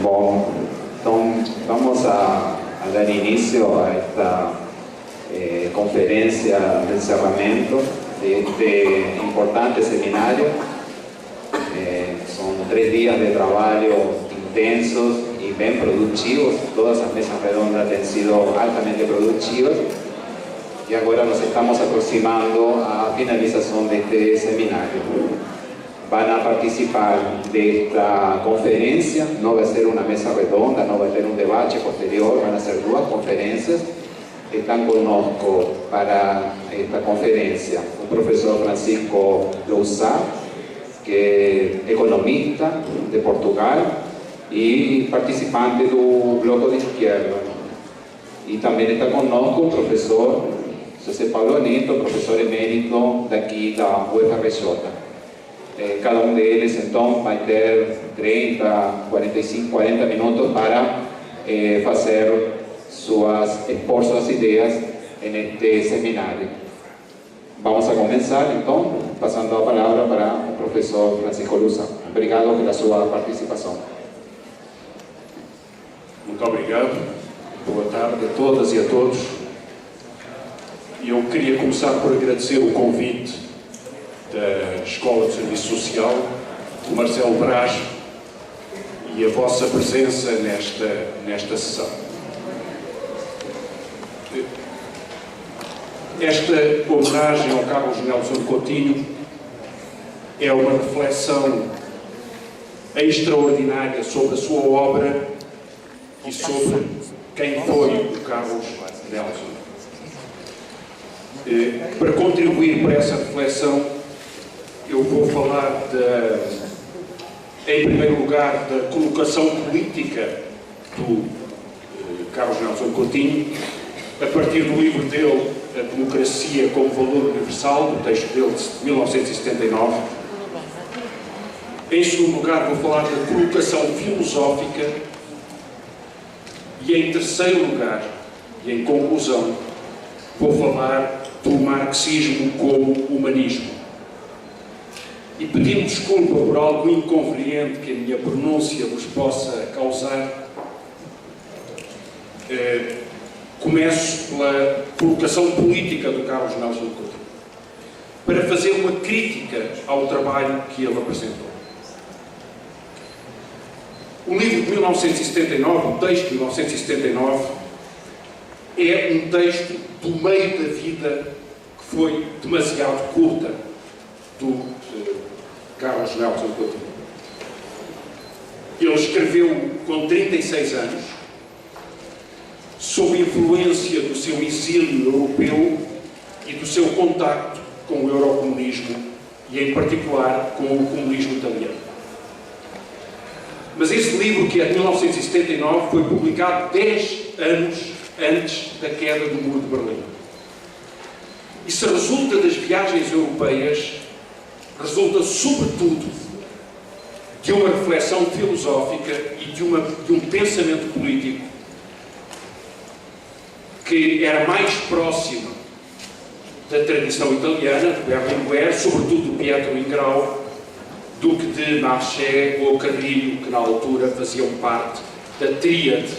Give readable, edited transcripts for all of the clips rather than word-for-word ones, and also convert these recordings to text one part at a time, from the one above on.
Bom, então vamos a dar início a esta conferência de encerramento deste importante seminário. São 3 dias de trabalho intensos e bem produtivos. Todas as mesas redondas têm sido altamente produtivas. E agora nos estamos aproximando à finalização deste seminário. Vão participar desta conferência, não vai ser uma mesa redonda, não vai ter um debate posterior, vão ser 2 conferências. Estão conosco para esta conferência o professor Francisco Louçã, que é economista de Portugal e participante do Bloco de Esquerda. E também está conosco o professor José Paulo Anito, professor emérito daqui da UFRJ. Cada um deles, então, vai ter 30, 45, 40 minutos para expor suas ideias neste seminário. Vamos a começar, então, passando a palavra para o professor Francisco Louçã. Obrigado pela sua participação. Muito obrigado. Boa tarde a todas e a todos. Eu queria começar por agradecer o convite da Escola de Serviço Social, o Marcelo Braz, e a vossa presença nesta sessão. Esta homenagem ao Carlos Nelson Coutinho é uma reflexão extraordinária sobre a sua obra e sobre quem foi o Carlos Nelson. Para contribuir para essa reflexão, eu vou falar, em primeiro lugar, da colocação política do Carlos Nelson Coutinho, a partir do livro dele, A Democracia como Valor Universal, do texto dele de 1979. Em segundo lugar, vou falar da colocação filosófica e, em terceiro lugar, e em conclusão, vou falar do marxismo como humanismo. E pedindo desculpa por algo inconveniente que a minha pronúncia vos possa causar, começo pela colocação política do Carlos Nelson Coutinho, para fazer uma crítica ao trabalho que ele apresentou. O livro de 1979, o texto de 1979, é um texto do meio da vida que foi demasiado curta do Carlos Nelson Coutinho. Ele escreveu com 36 anos, sob influência do seu exílio europeu e do seu contacto com o eurocomunismo e, em particular, com o comunismo italiano. Mas esse livro, que é de 1979, foi publicado 10 anos antes da queda do Muro de Berlim. E se resulta das viagens europeias, resulta sobretudo de uma reflexão filosófica e de um pensamento político que era mais próximo da tradição italiana, de Berlinguer, sobretudo do Pietro Ingrao, do que de Marché ou Carrilho, que na altura faziam parte da tríade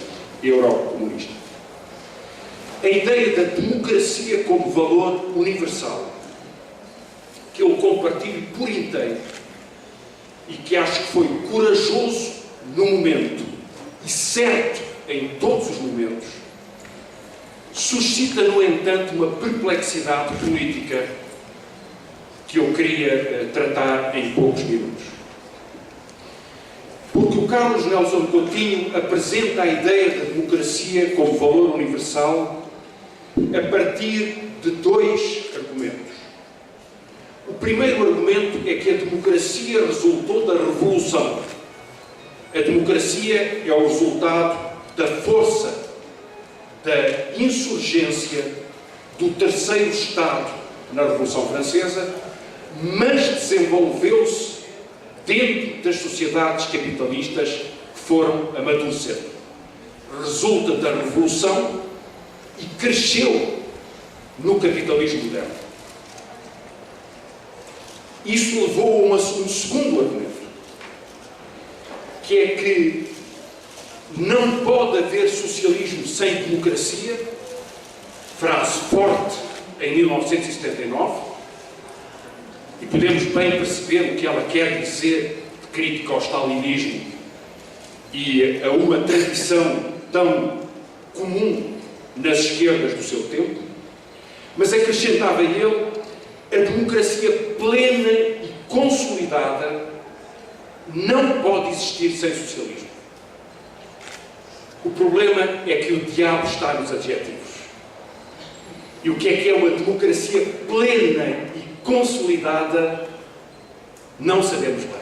eurocomunista. A ideia da democracia como valor universal, que eu compartilho por inteiro e que acho que foi corajoso no momento e certo em todos os momentos, suscita, no entanto, uma perplexidade política que eu queria tratar em poucos minutos. Porque o Carlos Nelson Coutinho apresenta a ideia da democracia como valor universal a partir de 2 argumentos. O primeiro argumento é que a democracia resultou da revolução. A democracia é o resultado da força, da insurgência do terceiro Estado na Revolução Francesa, mas desenvolveu-se dentro das sociedades capitalistas que foram amadurecendo. Resulta da Revolução e cresceu no capitalismo moderno. Isso levou a um segundo argumento, que é que não pode haver socialismo sem democracia, frase forte em 1979, e podemos bem perceber o que ela quer dizer de crítica ao stalinismo e a uma tradição tão comum nas esquerdas do seu tempo, mas acrescentava ele: a democracia plena e consolidada não pode existir sem socialismo. O problema é que o diabo está nos adjetivos. E o que é uma democracia plena e consolidada, não sabemos bem.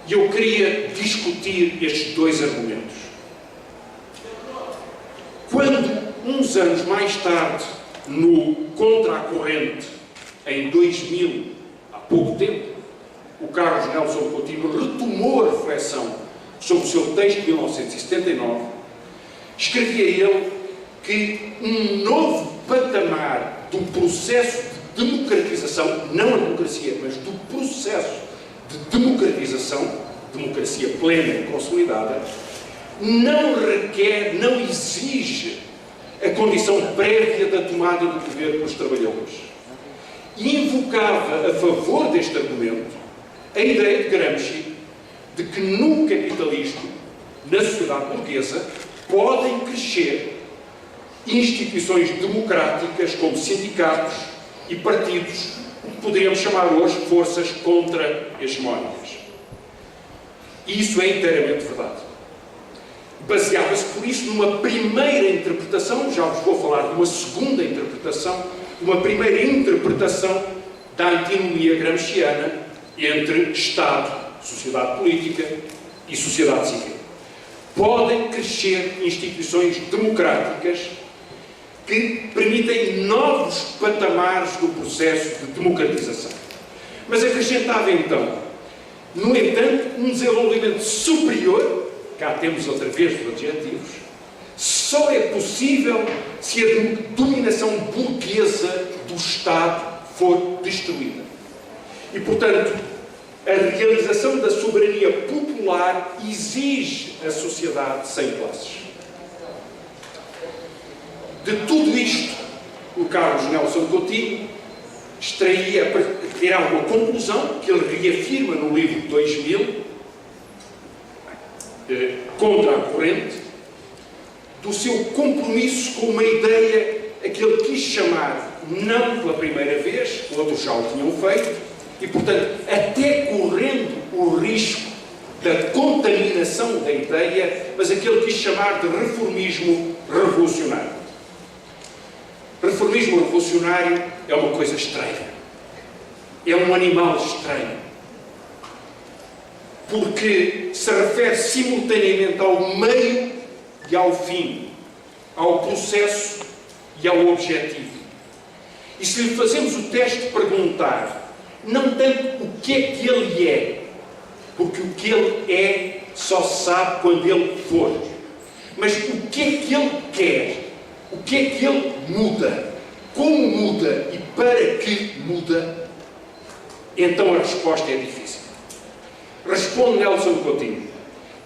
E eu queria discutir estes dois argumentos. Quando, uns anos mais tarde, no Contra a Corrente, em 2000, há pouco tempo, o Carlos Nelson Coutinho retomou a reflexão sobre o seu texto de 1979, escrevia ele que um novo patamar do processo de democratização, não a democracia, mas do processo de democratização, democracia plena e consolidada, não requer, não exige a condição prévia da tomada do poder pelos trabalhadores. E invocava a favor deste argumento a ideia de Gramsci de que no capitalismo, na sociedade burguesa, podem crescer instituições democráticas como sindicatos e partidos, que poderíamos chamar hoje forças contra-hegemónicas. E isso é inteiramente verdade. Baseava-se, por isso, numa primeira interpretação, já vos vou falar de uma segunda interpretação, uma primeira interpretação da antinomia gramsciana entre Estado, sociedade política e sociedade civil. Podem crescer instituições democráticas que permitem novos patamares do processo de democratização. Mas acrescentava então, no entanto, um desenvolvimento superior, cá temos outra vez os adjetivos, só é possível se a dominação burguesa do Estado for destruída. E, portanto, a realização da soberania popular exige a sociedade sem classes. De tudo isto, o Carlos Nelson Coutinho tirava uma conclusão que ele reafirma no livro de 2000, Contra a Corrente, do seu compromisso com uma ideia a que ele quis chamar, não pela primeira vez, outros já o tinham feito, e, portanto, até correndo o risco da contaminação da ideia, mas a que ele quis chamar de reformismo revolucionário. Reformismo revolucionário é uma coisa estranha. É um animal estranho. Porque se refere simultaneamente ao meio e ao fim, ao processo e ao objetivo. E se lhe fazemos o teste de perguntar, não tanto o que é que ele é, porque o que ele é só se sabe quando ele for, mas o que é que ele quer, o que é que ele muda, como muda e para que muda, então a resposta é difícil. Responde Nelson Coutinho: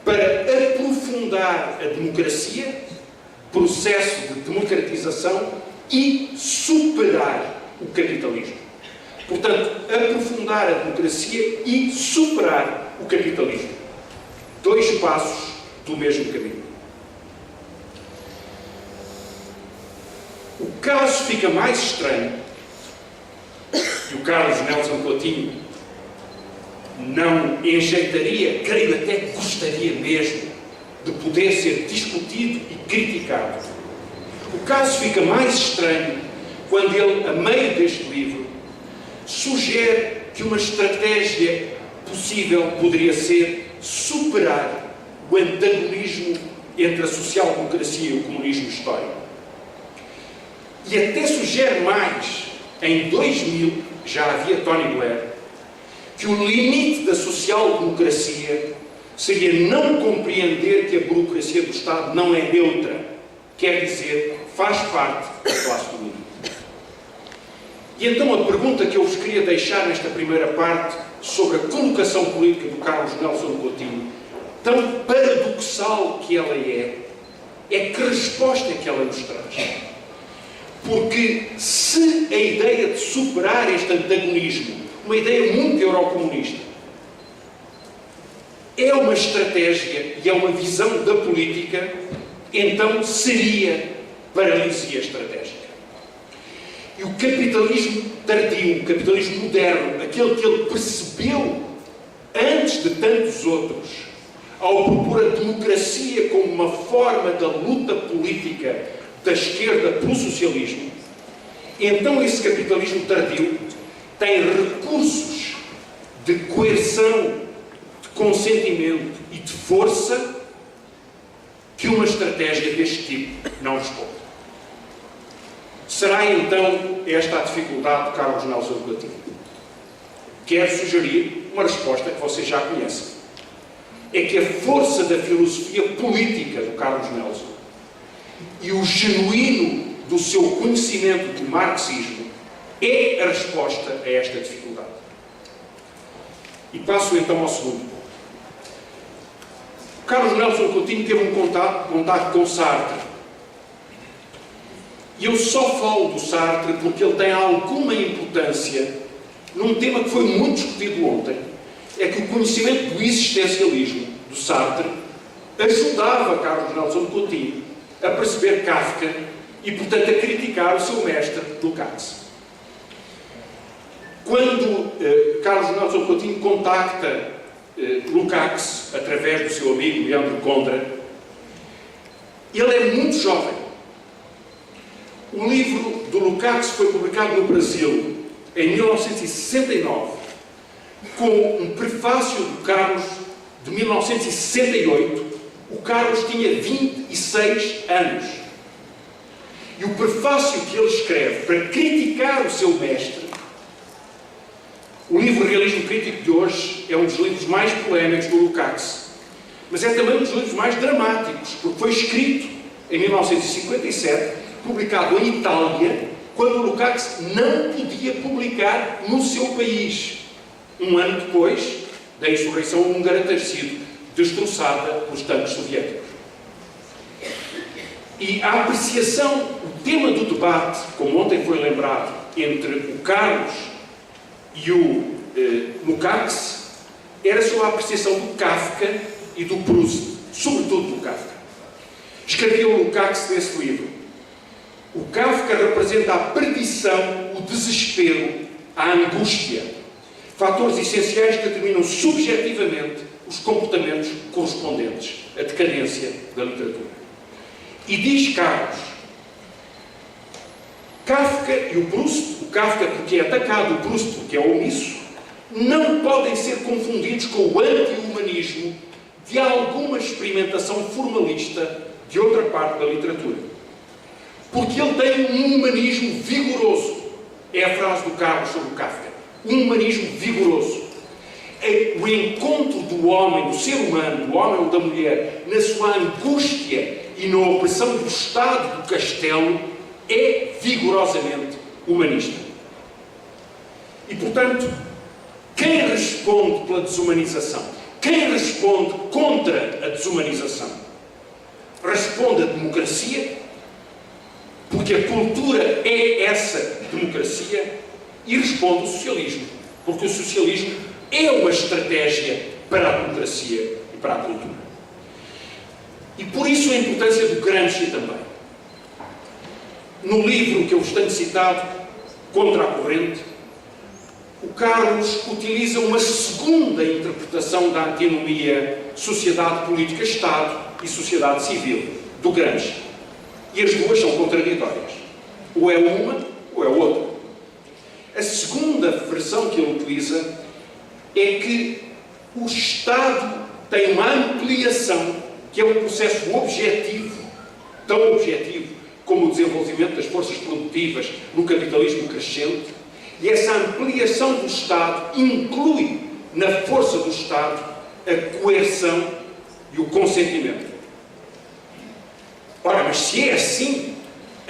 para aprofundar a democracia, processo de democratização, e superar o capitalismo. Portanto, aprofundar a democracia e superar o capitalismo. Dois passos do mesmo caminho. O caso fica mais estranho, e o Carlos Nelson Coutinho não enjeitaria, creio até que gostaria mesmo, de poder ser discutido e criticado. O caso fica mais estranho quando ele, a meio deste livro, sugere que uma estratégia possível poderia ser superar o antagonismo entre a social-democracia e o comunismo histórico. E até sugere mais, em 2000, já havia Tony Blair, que o limite da social-democracia seria não compreender que a burocracia do Estado não é neutra, quer dizer, faz parte da classe dominante. E então a pergunta que eu vos queria deixar nesta primeira parte sobre a colocação política do Carlos Nelson Coutinho, tão paradoxal paradoxal que ela é que resposta é que ela nos traz? Porque se a ideia de superar este antagonismo, uma ideia muito eurocomunista, é uma estratégia e é uma visão da política, então seria paralisia estratégica. E o capitalismo tardio, o capitalismo moderno, aquele que ele percebeu antes de tantos outros, ao propor a democracia como uma forma da luta política da esquerda pelo socialismo, então esse capitalismo tardio tem recursos de coerção, de consentimento e de força que uma estratégia deste tipo não responde. Será então esta a dificuldade de Carlos Nelson do Coutinho? Quero sugerir uma resposta que vocês já conhecem. É que a força da filosofia política do Carlos Nelson e o genuíno do seu conhecimento do marxismo é a resposta a esta dificuldade. E passo então ao segundo ponto. Carlos Nelson Coutinho teve um contato com Sartre. E eu só falo do Sartre porque ele tem alguma importância num tema que foi muito discutido ontem. É que o conhecimento do existencialismo do Sartre ajudava Carlos Nelson Coutinho a perceber Kafka e, portanto, a criticar o seu mestre Lukács. Quando Carlos Nelson Coutinho contacta Lukács, através do seu amigo Leandro Condra, ele é muito jovem. O livro do Lukács foi publicado no Brasil em 1969, com um prefácio do Carlos de 1968. O Carlos tinha 26 anos. E o prefácio que ele escreve para criticar o seu mestre, o livro Realismo Crítico de hoje é um dos livros mais polémicos do Lukács, mas é também um dos livros mais dramáticos, porque foi escrito em 1957, publicado em Itália, quando o Lukács não podia publicar no seu país, um ano depois da insurreição húngara ter sido destroçada pelos tanques soviéticos. E a apreciação, o tema do debate, como ontem foi lembrado, entre o Carlos e o Lukács, era sobre a apreciação do Kafka e do Proust, sobretudo do Kafka. Escreveu o Lukács nesse livro: o Kafka representa a perdição, o desespero, a angústia, fatores essenciais que determinam subjetivamente os comportamentos correspondentes à decadência da literatura. E diz Carlos, Kafka e o Proust, o Kafka porque é atacado, o Proust porque é omisso, não podem ser confundidos com o anti-humanismo de alguma experimentação formalista de outra parte da literatura. Porque ele tem um humanismo vigoroso. É a frase do Carlos sobre o Kafka. Um humanismo vigoroso. É o encontro do homem, do ser humano, do homem ou da mulher, na sua angústia e na opressão do Estado do castelo, é vigorosamente humanista. E, portanto, quem responde pela desumanização? Quem responde contra a desumanização? Responde a democracia, porque a cultura é essa democracia, e responde o socialismo, porque o socialismo é uma estratégia para a democracia e para a cultura. E por isso a importância do Gramsci também. No livro que eu vos tenho citado, Contra a Corrente, o Carlos utiliza uma segunda interpretação da antinomia sociedade política-Estado e sociedade civil, do Gramsci. E as duas são contraditórias. Ou é uma, ou é outra. A segunda versão que ele utiliza é que o Estado tem uma ampliação, que é um processo objetivo, tão objetivo como o desenvolvimento das forças produtivas no capitalismo crescente, e essa ampliação do Estado inclui na força do Estado a coerção e o consentimento. Ora, mas se é assim,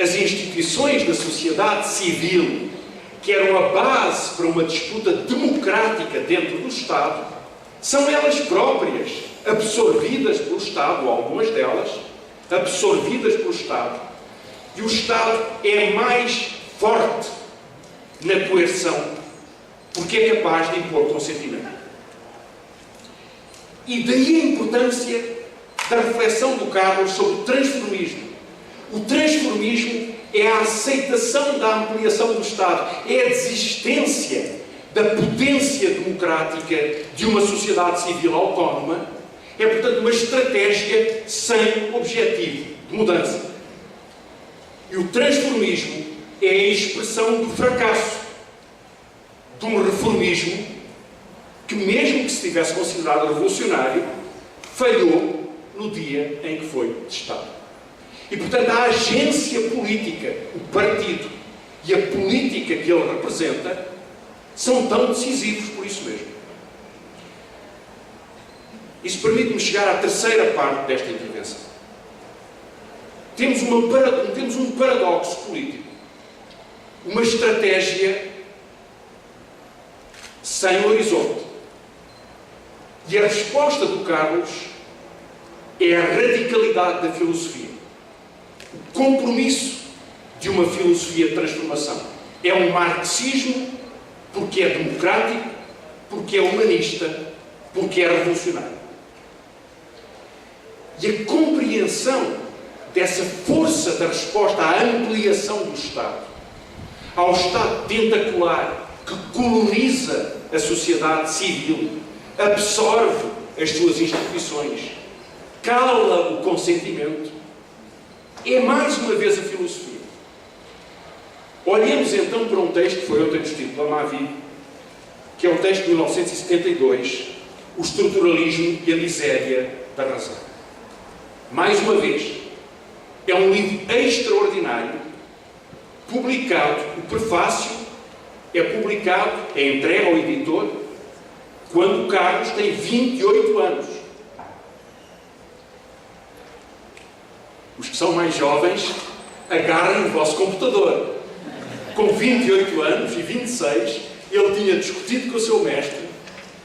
as instituições da sociedade civil, que eram a base para uma disputa democrática dentro do Estado, são elas próprias a absorvidas pelo Estado, ou algumas delas, absorvidas pelo Estado, e o Estado é mais forte na coerção, porque é capaz de impor consentimento. E daí a importância da reflexão do Carlos sobre o transformismo. O transformismo é a aceitação da ampliação do Estado, é a desistência da potência democrática de uma sociedade civil autónoma, é, portanto, uma estratégia sem objetivo de mudança. E o transformismo é a expressão do fracasso de um reformismo que, mesmo que se tivesse considerado revolucionário, falhou no dia em que foi testado. E, portanto, a agência política, o partido e a política que ele representa são tão decisivos por isso mesmo. Isso permite-me chegar à terceira parte desta intervenção. Temos um paradoxo político. Uma estratégia sem horizonte. E a resposta do Carlos é a radicalidade da filosofia. O compromisso de uma filosofia de transformação. É um marxismo porque é democrático, porque é humanista, porque é revolucionário. E a compreensão dessa força da resposta à ampliação do Estado, ao Estado tentacular que coloniza a sociedade civil, absorve as suas instituições, cala o consentimento, é mais uma vez a filosofia. Olhemos então para um texto que foi ontem discutido pela Mavi, que é um texto de 1972, O Estruturalismo e a Miséria da Razão. Mais uma vez, é um livro extraordinário, publicado, o prefácio é publicado, é entregue ao editor, quando o Carlos tem 28 anos. Os que são mais jovens, agarrem o vosso computador. Com 28 anos e 26, ele tinha discutido com o seu mestre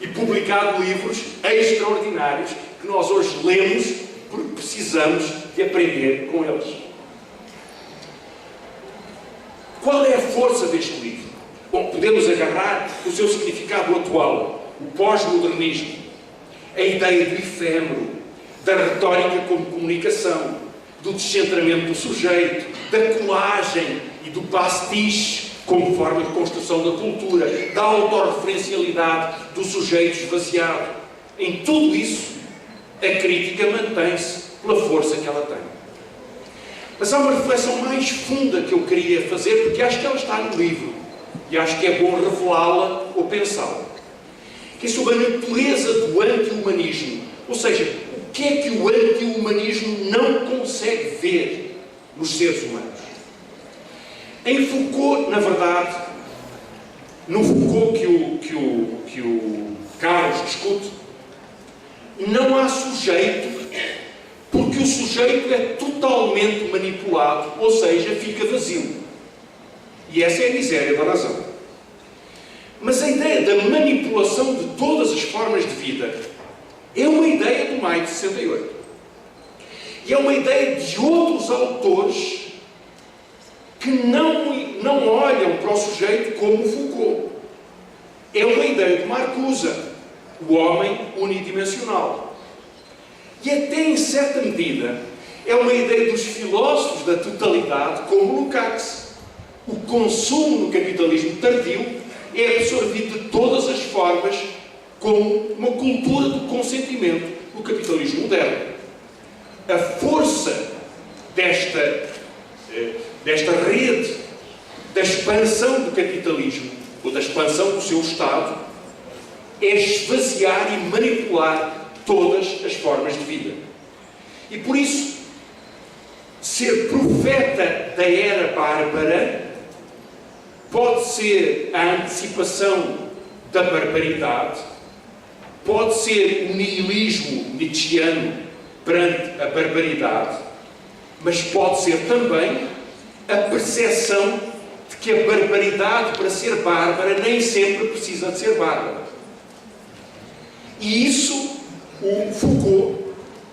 e publicado livros extraordinários que nós hoje lemos porque precisamos de aprender com eles. Qual é a força deste livro? Bom, podemos agarrar o seu significado atual, o pós-modernismo, a ideia do efêmero, da retórica como comunicação, do descentramento do sujeito, da colagem e do pastiche como forma de construção da cultura, da autorreferencialidade do sujeito esvaziado. Em tudo isso, a crítica mantém-se pela força que ela tem. Mas há uma reflexão mais funda que eu queria fazer, porque acho que ela está no livro, e acho que é bom revelá-la ou pensá-la, que é sobre a natureza do anti-humanismo. Ou seja, o que é que o anti-humanismo não consegue ver nos seres humanos? Em Foucault, na verdade, no Foucault que o Carlos discute, não há sujeito, porque o sujeito é totalmente manipulado, ou seja, fica vazio. E essa é a miséria da razão. Mas a ideia da manipulação de todas as formas de vida é uma ideia do maio de 68. E é uma ideia de outros autores que não olham para o sujeito como Foucault. É uma ideia de Marcuse, o homem unidimensional. E até em certa medida é uma ideia dos filósofos da totalidade como Lukács. O consumo no capitalismo tardio é absorvido de todas as formas como uma cultura do consentimento no capitalismo moderno. A força desta rede da expansão do capitalismo, ou da expansão do seu Estado, é esvaziar e manipular todas as formas de vida. E por isso, ser profeta da era bárbara pode ser a antecipação da barbaridade, pode ser o nihilismo nietzschiano perante a barbaridade, mas pode ser também a percepção de que a barbaridade, para ser bárbara, nem sempre precisa de ser bárbara. E isso o Foucault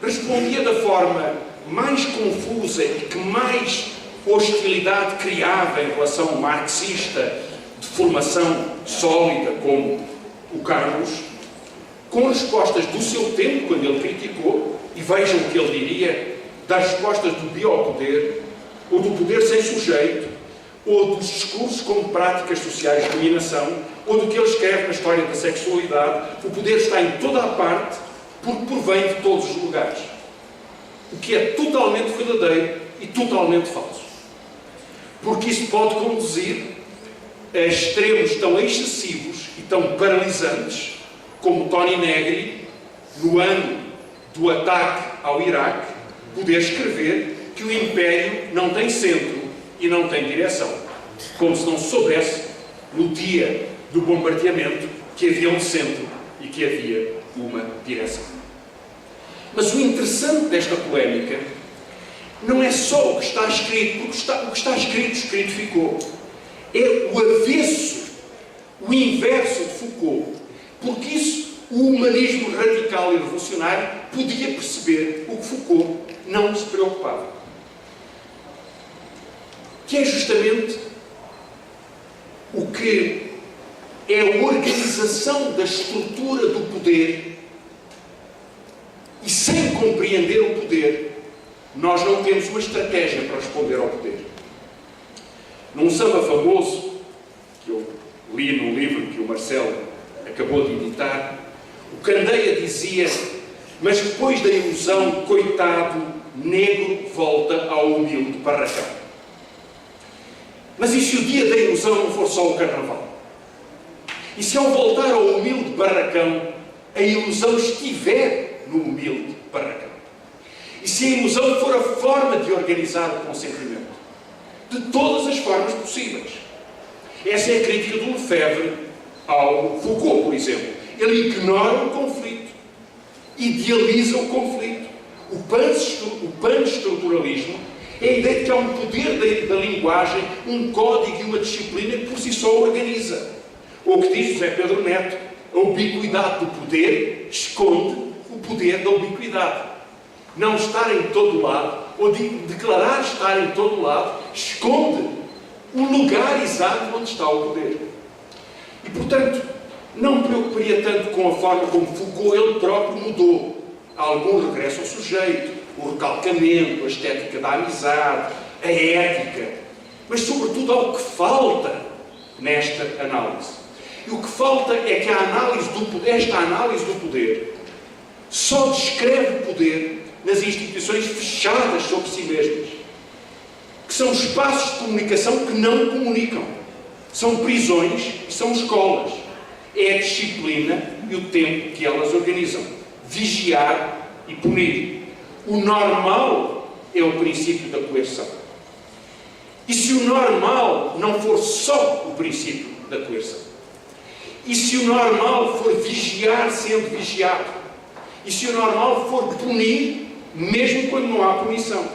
respondia da forma mais confusa e que mais hostilidade criava em relação ao marxista de formação sólida como o Carlos, com respostas do seu tempo, quando ele criticou, e vejam o que ele diria das respostas do biopoder, ou do poder sem sujeito, ou dos discursos como práticas sociais de dominação, ou do que ele escreve na história da sexualidade. O poder está em toda a parte, porque provém de todos os lugares. O que é totalmente verdadeiro e totalmente falso. Porque isso pode conduzir a extremos tão excessivos e tão paralisantes como Tony Negri, no ano do ataque ao Iraque, poder escrever que o Império não tem centro e não tem direção. Como se não soubesse, no dia do bombardeamento, que havia um centro e que havia uma direção. Mas o interessante desta polémica não é só o que está escrito, porque o que está escrito ficou. É o avesso, o inverso de Foucault. Porque isso, o humanismo radical e revolucionário podia perceber o que Foucault não se preocupava. Que é justamente o que é a organização da estrutura do poder. E sem compreender o poder, nós não temos uma estratégia para responder ao poder. Num samba famoso, que eu li num livro que o Marcelo acabou de editar, o Candeia dizia: mas depois da ilusão, coitado, negro volta ao humilde barracão. Mas e se o dia da ilusão não for só o carnaval? E se ao voltar ao humilde barracão, a ilusão estiver no humilde barracão? E se a ilusão for a forma de organizar o consentimento? De todas as formas possíveis. Essa é a crítica do Lefebvre ao Foucault, por exemplo. Ele ignora o conflito, idealiza o conflito. O pan-estruturalismo é a ideia de que há um poder da linguagem, um código e uma disciplina que por si só organiza. Ou o que diz José Pedro Neto: a ubiquidade do poder esconde o poder da ubiquidade. Não estar em todo lado, ou declarar estar em todo lado, esconde o lugar exato onde está o poder. E, portanto, não me preocuparia tanto com a forma como Foucault ele próprio mudou. Há algum regresso ao sujeito, o recalcamento, a estética da amizade, a ética, mas sobretudo ao que falta nesta análise. E o que falta é que esta análise do poder só descreve o poder nas instituições fechadas sobre si mesmas, que são espaços de comunicação que não comunicam. São prisões e são escolas. É a disciplina e o tempo que elas organizam. Vigiar e punir. O normal é o princípio da coerção. E se o normal não for só o princípio da coerção? E se o normal for vigiar sendo vigiado? E se o normal for punir mesmo quando não há punição?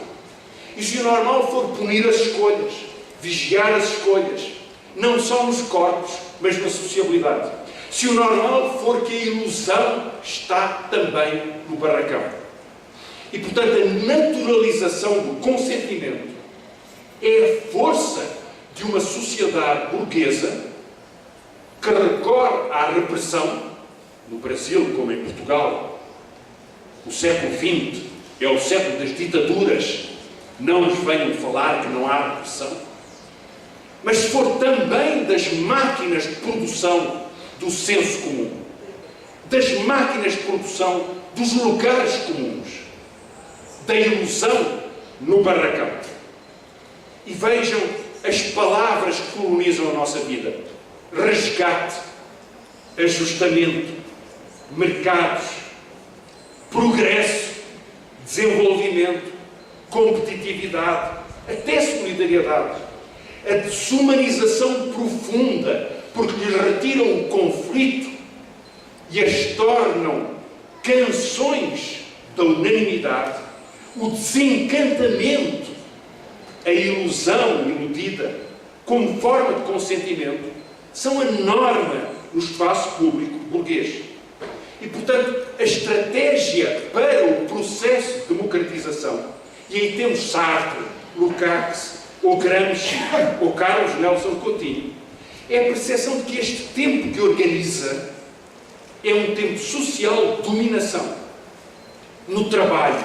E se o normal for punir as escolhas, vigiar as escolhas, não só nos corpos, mas na sociabilidade? Se o normal for que a ilusão está também no barracão? E, portanto, a naturalização do consentimento é a força de uma sociedade burguesa que recorre à repressão, no Brasil como em Portugal. O século XX é o século das ditaduras. Não nos venham falar que não há repressão. Mas se for também das máquinas de produção do senso comum, das máquinas de produção dos lugares comuns, da ilusão no barracão. E vejam as palavras que colonizam a nossa vida: resgate, ajustamento, mercados, progresso, desenvolvimento, competitividade, até solidariedade. A desumanização profunda, porque lhes retiram o conflito e as tornam canções da unanimidade, o desencantamento, a ilusão iludida, como forma de consentimento, são a norma no espaço público burguês. E, portanto, a estratégia para o processo de democratização, e aí temos Sartre, Lukács, ou Gramsci, ou Carlos Nelson Coutinho, é a percepção de que este tempo que organiza é um tempo social de dominação. No trabalho,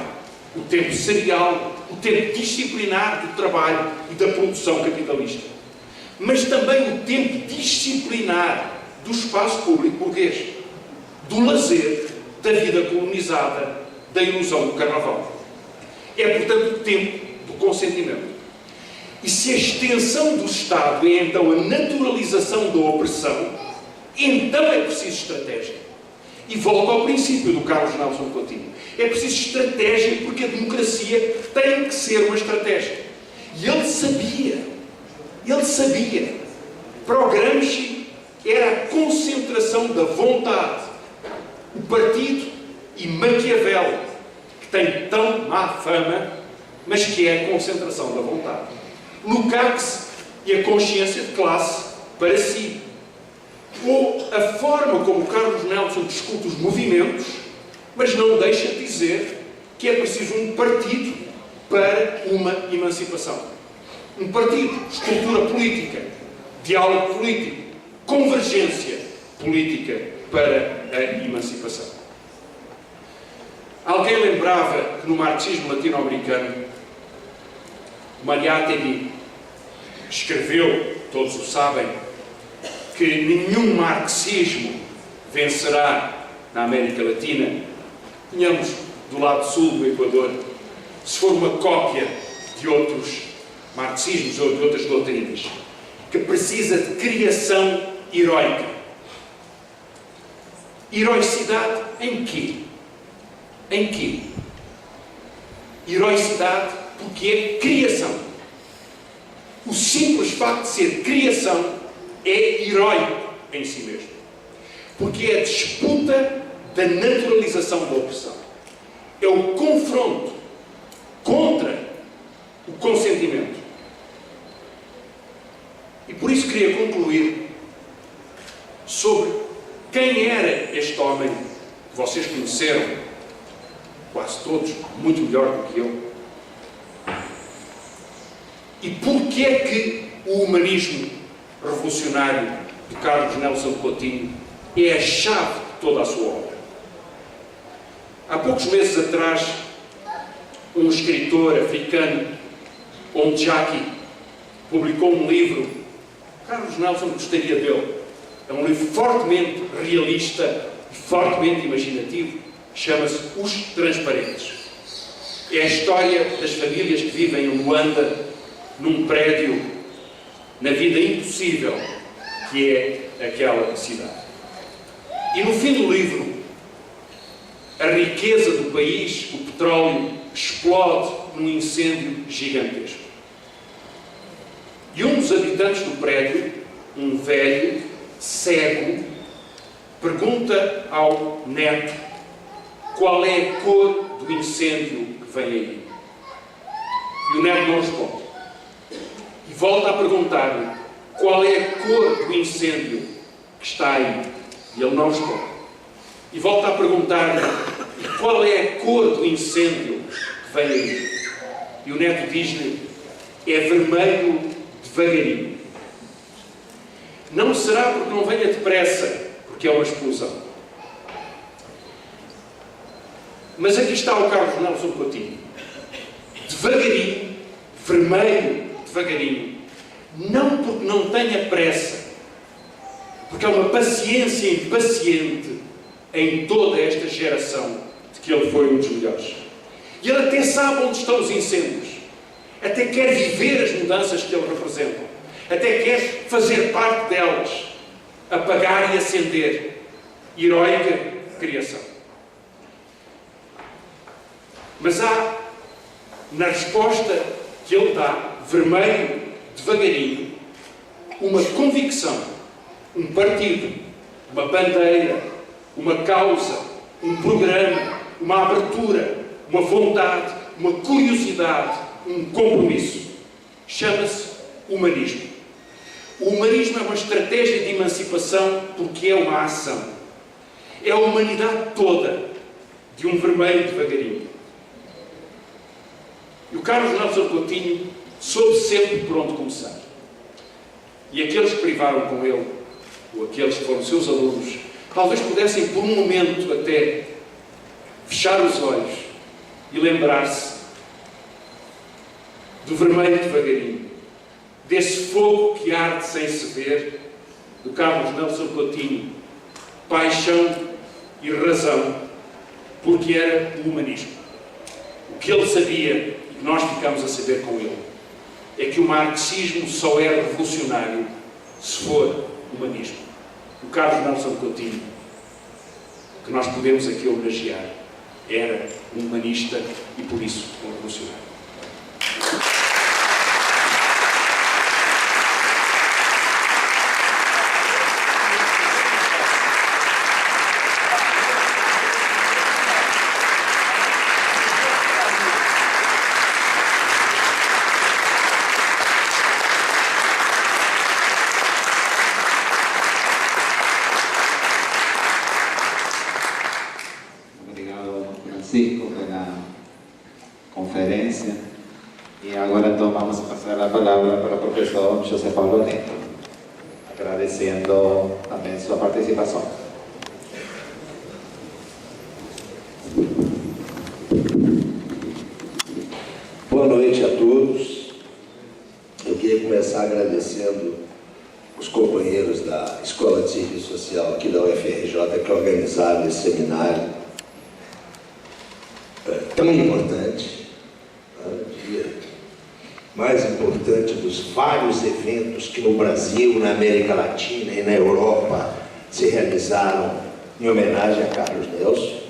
o tempo serial, o tempo disciplinar do trabalho e da produção capitalista. Mas também o tempo disciplinar do espaço público burguês, do lazer, da vida colonizada, da ilusão do carnaval. É, portanto, o tempo do consentimento. E se a extensão do Estado é, então, a naturalização da opressão, então é preciso estratégia. E volto ao princípio do Carlos Nelson Coutinho. É preciso estratégia porque a democracia tem que ser uma estratégia. E ele sabia. Para o Gramsci era a concentração da vontade. O partido e Maquiavel, que tem tão má fama, mas que é a concentração da vontade. Lukács e a consciência de classe para si. Ou a forma como Carlos Nelson discute os movimentos, mas não deixa de dizer que é preciso um partido para uma emancipação. Um partido, estrutura política, diálogo político, convergência política para a emancipação. Alguém lembrava que no marxismo latino-americano, Mariátegui escreveu, todos o sabem, que nenhum marxismo vencerá na América Latina, tenhamos do lado sul do Equador, se for uma cópia de outros marxismos ou de outras doutrinas, que precisa de criação heroica. Heroicidade em quê? Em quê? Heroicidade porque é criação. O simples facto de ser criação é heróico em si mesmo. Porque é a disputa da naturalização da opressão. É o confronto contra o consentimento. E por isso queria concluir sobre quem era este homem que vocês conheceram, quase todos, muito melhor do que eu. E porquê é que o humanismo revolucionário de Carlos Nelson Coutinho é a chave de toda a sua obra. Há poucos meses atrás, um escritor africano, Ondjaki, publicou um livro. Carlos Nelson gostaria dele. É um livro fortemente realista e fortemente imaginativo. Chama-se Os Transparentes. É a história das famílias que vivem em Luanda, num prédio, na vida impossível que é aquela cidade. E no fim do livro, a riqueza do país, o petróleo, explode num incêndio gigantesco. E um dos habitantes do prédio, um velho, cego, pergunta ao neto qual é a cor do incêndio que vem aí. E o neto não responde. E volta a perguntar-lhe qual é a cor do incêndio que está aí. E ele não responde. E volta a perguntar-lhe qual é a cor do incêndio que vem aí. E o neto diz-lhe: é vermelho devagarinho. Não será porque não venha depressa, porque é uma explosão. Mas aqui está o Carlos Nelson Coutinho. Devagarinho, vermelho devagarinho. Não porque não tenha pressa, porque há uma paciência impaciente em toda esta geração de que ele foi um dos melhores. E ele até sabe onde estão os incêndios. Até quer viver as mudanças que ele representa. Até quer fazer parte delas. Apagar e acender. Heroica criação. Mas há, na resposta que ele dá, vermelho, devagarinho, uma convicção, um partido, uma bandeira, uma causa, um programa, uma abertura, uma vontade, uma curiosidade, um compromisso. Chama-se humanismo. O humanismo é uma estratégia de emancipação porque é uma ação. É a humanidade toda de um vermelho devagarinho. E o Carlos Nelson Coutinho soube sempre por onde começar. E aqueles que privaram com ele, ou aqueles que foram seus alunos, talvez pudessem por um momento até fechar os olhos e lembrar-se do vermelho devagarinho, desse fogo que arde sem se ver, do Carlos Nelson Coutinho, paixão e razão, porque era o humanismo. O que ele sabia, e que nós ficamos a saber com ele, é que o marxismo só é revolucionário se for humanismo. O Carlos Nelson Coutinho, que nós podemos aqui homenagear, era um humanista e por isso um revolucionário. Pela conferência. E agora então vamos passar a palavra para o professor José Paulo Neto, agradecendo também sua participação. Boa noite a todos. Eu queria começar agradecendo os companheiros da Escola de Serviço Social aqui da UFRJ que organizaram esse seminário tão importante, o dia mais importante dos vários eventos que no Brasil, na América Latina e na Europa se realizaram em homenagem a Carlos Nelson.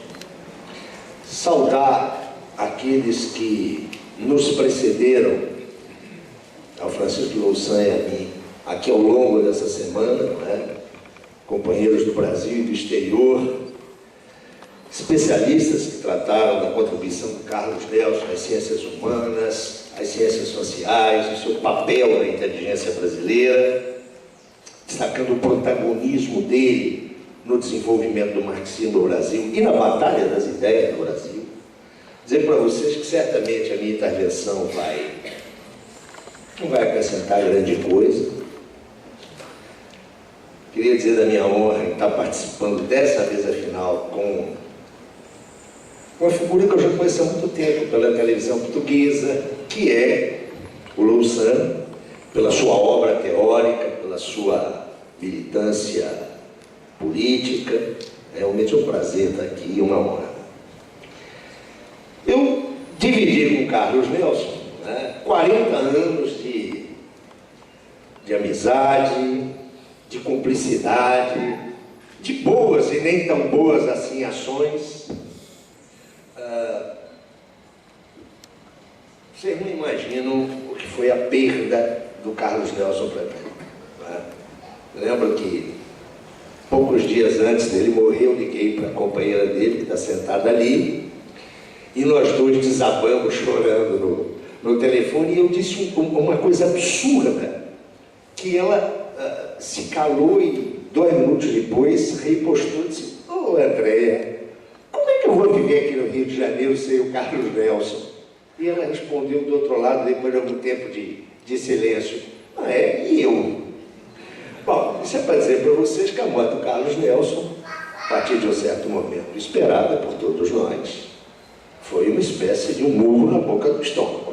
Saudar aqueles que nos precederam, ao Francisco Louçã e a mim, aqui ao longo dessa semana, né? Companheiros do Brasil e do exterior, especialistas que trataram da contribuição do Carlos Nelson às ciências humanas, às ciências sociais, o seu papel na inteligência brasileira, destacando o protagonismo dele no desenvolvimento do marxismo no Brasil e na batalha das ideias no Brasil. Dizer para vocês que certamente a minha intervenção não vai acrescentar grande coisa. Queria dizer da minha honra em estar participando dessa vez, afinal, com uma figura que eu já conheço há muito tempo pela televisão portuguesa, que é o Louçã, pela sua obra teórica, pela sua militância política. É realmente um prazer estar aqui e uma honra. Eu dividi com o Carlos Nelson 40 anos de amizade, de cumplicidade, de boas e nem tão boas assim ações. Vocês não imaginam o que foi a perda do Carlos Nelson para mim. Eu lembro que poucos dias antes dele morrer, eu liguei para a companheira dele, que está sentada ali, e nós dois desabamos chorando no telefone, e eu disse uma coisa absurda, que ela se calou e 2 minutos depois repostou e disse: "Ô Andréia, como é que eu vou viver aqui no Rio de Janeiro sem o Carlos Nelson?" E ela respondeu do outro lado, depois de algum tempo de silêncio: "Ah, é? E eu?" Bom, isso é para dizer para vocês que a morte do Carlos Nelson, a partir de um certo momento, esperada por todos nós, foi uma espécie de um murro na boca do estômago.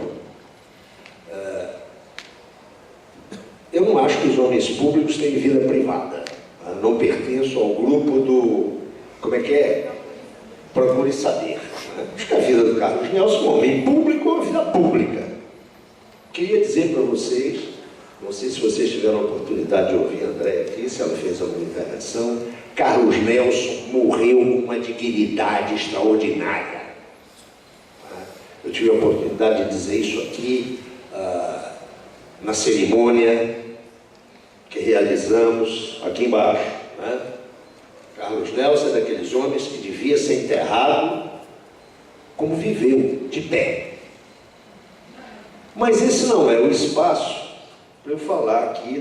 Eu não acho que os homens públicos têm vida privada. Não pertenço ao grupo do... Como é que é? Procure saber. Acho que a vida do Carlos Nelson, um homem público, é uma vida pública. Queria dizer para vocês, não sei se vocês tiveram a oportunidade de ouvir a Andréia aqui, se ela fez alguma intervenção, Carlos Nelson morreu com uma dignidade extraordinária. Eu tive a oportunidade de dizer isso aqui na cerimônia que realizamos aqui embaixo. Carlos Nelson é daqueles homens que devia ser enterrado como viveu, de pé. Mas esse não é o espaço para eu falar aqui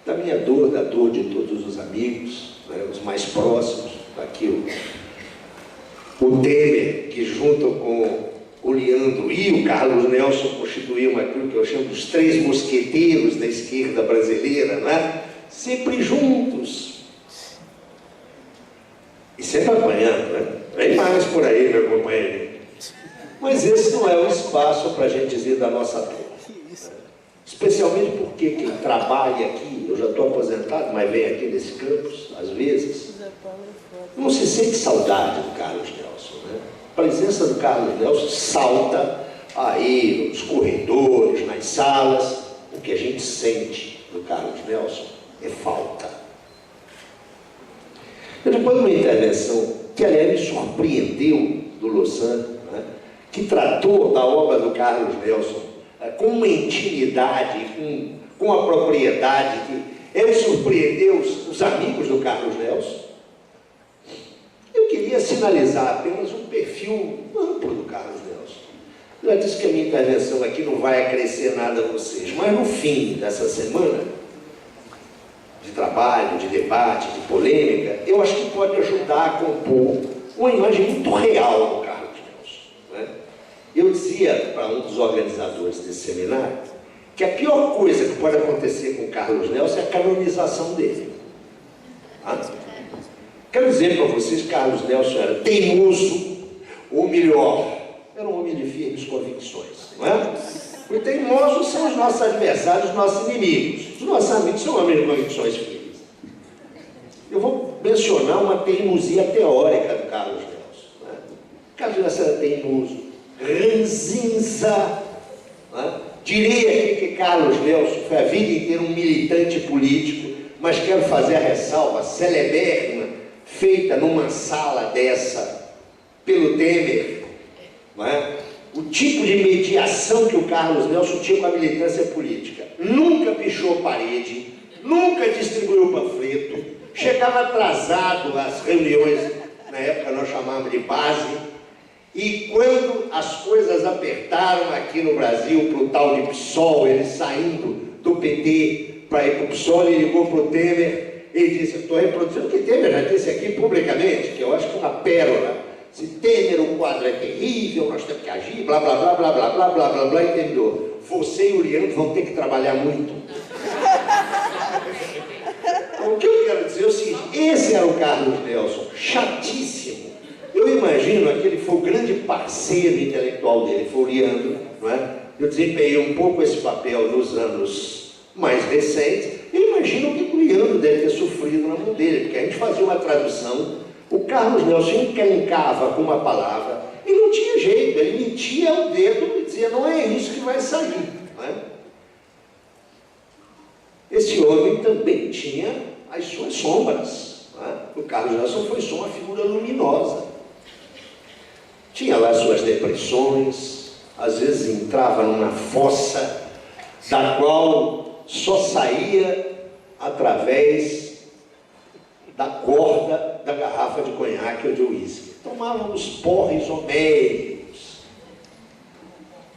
da minha dor, da dor de todos os amigos, os mais próximos. Aqui o Temer, que junto com o Leandro e o Carlos Nelson constituíam aquilo que eu chamo dos 3 mosqueteiros da esquerda brasileira, né? Sempre juntos. E sempre apanhando, né? Vem mais por aí, meu companheiro. Mas esse não é o espaço para a gente dizer da nossa terra. Especialmente porque quem trabalha aqui, eu já estou aposentado, mas vem aqui nesse campus, às vezes, não se sente saudade do Carlos Nelson, né? A presença do Carlos Nelson salta aí nos corredores, nas salas. O que a gente sente do Carlos Nelson é falta. Eu depois de uma intervenção que, aliás, me surpreendeu do Louçã, né, que tratou da obra do Carlos Nelson com uma intimidade, com a propriedade, que ele surpreendeu os amigos do Carlos Nelson. Eu queria sinalizar apenas um perfil amplo do Carlos Nelson. Já disse que a minha intervenção aqui não vai acrescer nada a vocês, mas no fim dessa semana de trabalho, de debate, de polêmica, eu acho que pode ajudar a compor uma imagem muito real do Carlos Nelson, né? Eu dizia para um dos organizadores desse seminário que a pior coisa que pode acontecer com o Carlos Nelson é a canonização dele. Quero dizer para vocês que Carlos Nelson era teimoso, ou melhor, era um homem de firmes convicções, não é? Os teimosos são os nossos adversários, os nossos inimigos. Os nossos amigos são homens de convicções firmes. Eu vou mencionar uma teimosia teórica do Carlos Nelson, né? Carlos Nelson era teimoso, ranzinza, né? Diria aqui que Carlos Nelson foi a vida inteira um militante político, mas quero fazer a ressalva celebérrima, feita numa sala dessa pelo Temer, não é? O tipo de mediação que o Carlos Nelson tinha com a militância política. Nunca pichou parede, nunca distribuiu panfleto, chegava atrasado às reuniões, na época nós chamávamos de base, e quando as coisas apertaram aqui no Brasil para o tal de PSOL, ele saindo do PT para ir para o PSOL, ele ligou para o Temer, ele disse: estou reproduzindo o que Temer já disse aqui publicamente, que eu acho que é uma pérola. Se Temer, o quadro é terrível, nós temos que agir, blá, blá, blá, blá, blá, blá, blá, blá, blá, e terminou. Você e o Leandro vão ter que trabalhar muito. Então, o que eu quero dizer é o seguinte: esse era o Carlos Nelson, chatíssimo. Eu imagino que ele foi o grande parceiro intelectual dele, foi o Leandro, não é? Eu desempenhei um pouco esse papel nos anos mais recentes. Eu imagino que o Leandro deve ter sofrido na mão dele, porque a gente fazia uma tradução, o Carlos Nelson encrencava com uma palavra e não tinha jeito, ele metia o dedo e dizia: não é isso que vai sair, não é? Esse homem também tinha as suas sombras, não é? O Carlos Nelson foi só uma figura luminosa, tinha lá suas depressões, às vezes entrava numa fossa da qual só saía através da corda da garrafa de conhaque ou de uísque. Tomávamos porres homéricos.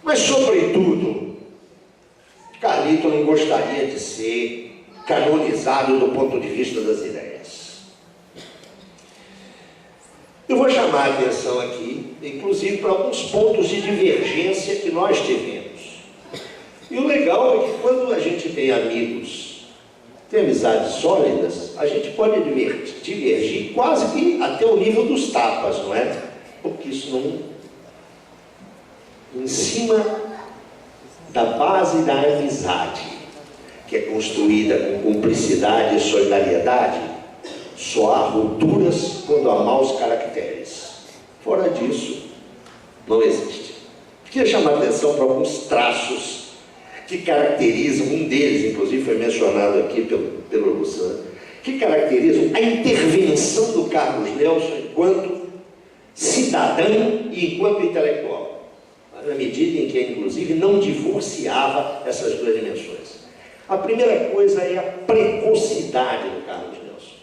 Mas, sobretudo, Carlito não gostaria de ser canonizado do ponto de vista das ideias. Eu vou chamar a atenção aqui, inclusive, para alguns pontos de divergência que nós tivemos. E o legal é que quando a gente tem amigos, tem amizades sólidas, a gente pode divergir quase que até o nível dos tapas, não é? Porque isso não... Em cima da base da amizade, que é construída com cumplicidade e solidariedade, só há rupturas quando há maus caracteres. Fora disso, não existe. Queria chamar a atenção para alguns traços que caracterizam, um deles, inclusive, foi mencionado aqui pelo Louçã, que caracterizam a intervenção do Carlos Nelson enquanto cidadão e enquanto intelectual, na medida em que, inclusive, não divorciava essas duas dimensões. A primeira coisa é a precocidade do Carlos Nelson.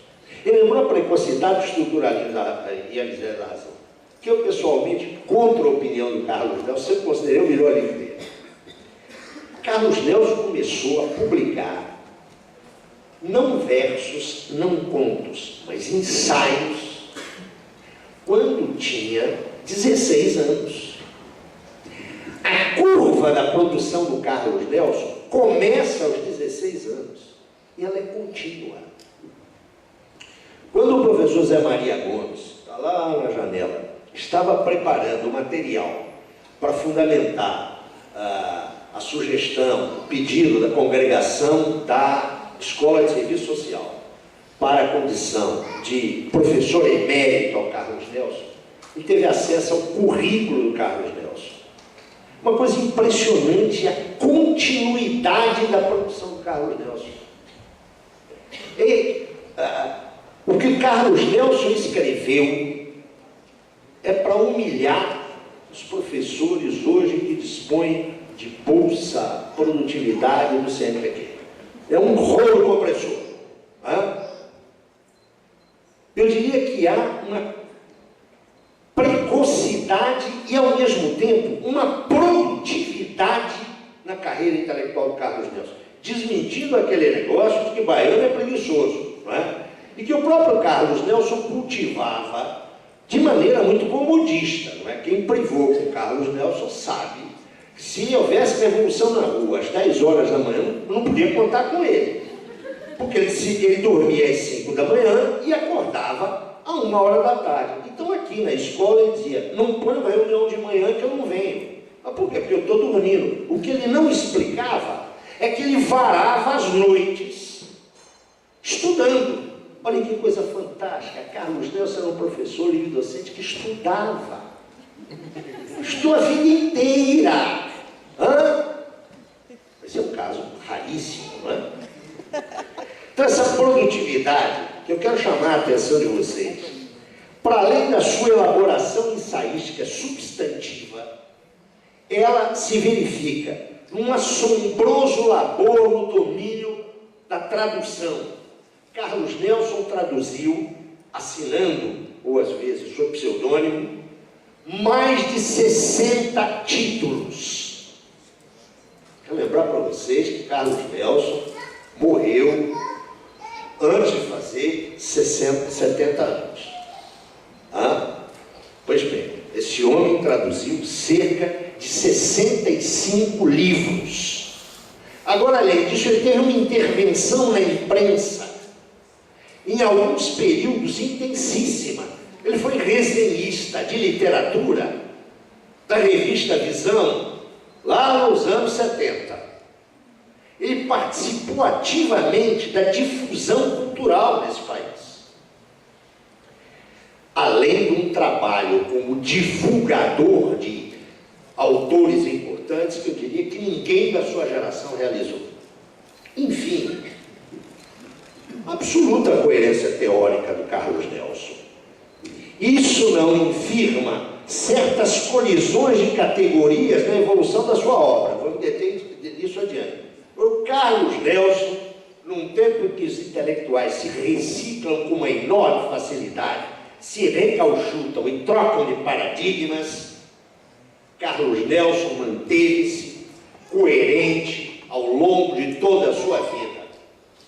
Ele lembrou a precocidade do estruturalismo e a miséria da razão, que eu, pessoalmente, contra a opinião do Carlos Nelson, sempre considerei o melhor livro dele. Carlos Nelson começou a publicar não versos, não contos, mas ensaios, quando tinha 16 anos. A curva da produção do Carlos Nelson começa aos 16 anos e ela é contínua. Quando o professor Zé Maria Gomes, está lá na janela, estava preparando o material para fundamentar a sugestão, o pedido da congregação da Escola de Serviço Social para a condição de professor emérito ao Carlos Nelson, ele teve acesso ao currículo do Carlos Nelson. Uma coisa impressionante é a continuidade da produção do Carlos Nelson. O que Carlos Nelson escreveu é para humilhar os professores hoje que dispõem de bolsa produtividade no CNPq. É um rolo compressor. Eu diria que há uma precocidade e, ao mesmo tempo, uma produtividade na carreira intelectual do Carlos Nelson, desmentindo aquele negócio de que baiano é preguiçoso, não é? E que o próprio Carlos Nelson cultivava de maneira muito comodista, não é? Quem privou com o Carlos Nelson sabe que se houvesse revolução na rua às 10 horas da manhã, não podia contar com ele, porque ele dormia às 5 da manhã e acordava a 1 hora da tarde. Então aqui na escola ele dizia, não põe reunião de manhã que eu não venho. Mas por quê? Porque eu estou dormindo. O que ele não explicava é que ele varava as noites estudando. Olha que coisa fantástica. Carlos Nelson era um professor livre-docente que estudava. Estudou a vida inteira. Esse é um caso raríssimo, não é? Então essa produtividade que eu quero chamar a atenção de vocês, para além da sua elaboração ensaística substantiva, ela se verifica num assombroso labor no domínio da tradução. Carlos Nelson traduziu, assinando, ou às vezes sob pseudônimo, mais de 60 títulos. Quero lembrar para vocês que Carlos Nelson morreu antes de fazer 70 anos. Pois bem, esse homem traduziu cerca de 65 livros. Agora, além disso, ele teve uma intervenção na imprensa, em alguns períodos intensíssima. Ele foi resenhista de literatura da revista Visão, lá nos anos 70. Ele participou ativamente da difusão cultural nesse país. Além de um trabalho como divulgador de autores importantes, que eu diria que ninguém da sua geração realizou. Enfim, absoluta coerência teórica do Carlos Nelson. Isso não infirma certas colisões de categorias na evolução da sua obra. Vou me deter nisso adiante. O Carlos Nelson, num tempo em que os intelectuais se reciclam com uma enorme facilidade, se recauchutam e trocam de paradigmas, Carlos Nelson manteve-se coerente ao longo de toda a sua vida.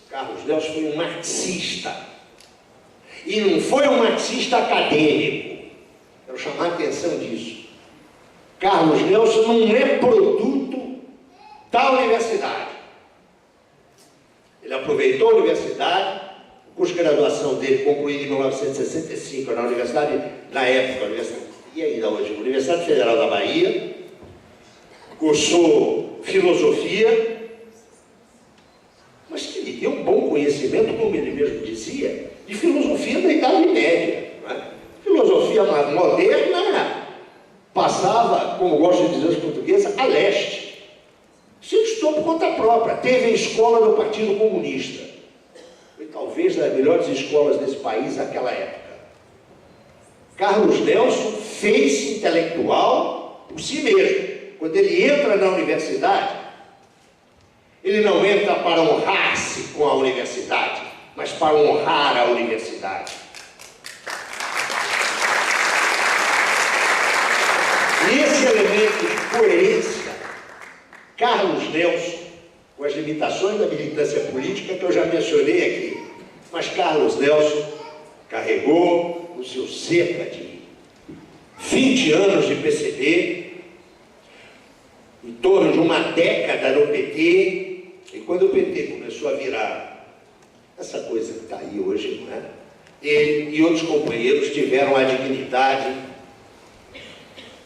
Carlos Nelson foi um marxista. E não foi um marxista acadêmico. Quero chamar a atenção disso. Carlos Nelson não é produto da universidade. Ele aproveitou a universidade, o curso de graduação dele concluído em 1965 na universidade, na época, e ainda hoje, Universidade Federal da Bahia, cursou filosofia, mas que lhe deu um bom conhecimento, como ele mesmo dizia, de filosofia da Idade Média. Não é? Filosofia moderna passava, como gostam de dizer os portugueses, a leste. Se estudou por conta própria, teve a escola do Partido Comunista. Foi talvez das melhores escolas desse país naquela época. Carlos Nelson fez-se intelectual por si mesmo. Quando ele entra na universidade, ele não entra para honrar-se com a universidade, mas para honrar a universidade. E esse elemento de coerência, Carlos Nelson, com as limitações da militância política que eu já mencionei aqui, mas Carlos Nelson carregou no seu cerca de 20 anos de PCB, em torno de uma década no PT, e quando o PT começou a virar essa coisa que está aí hoje, não é? Ele e outros companheiros tiveram a dignidade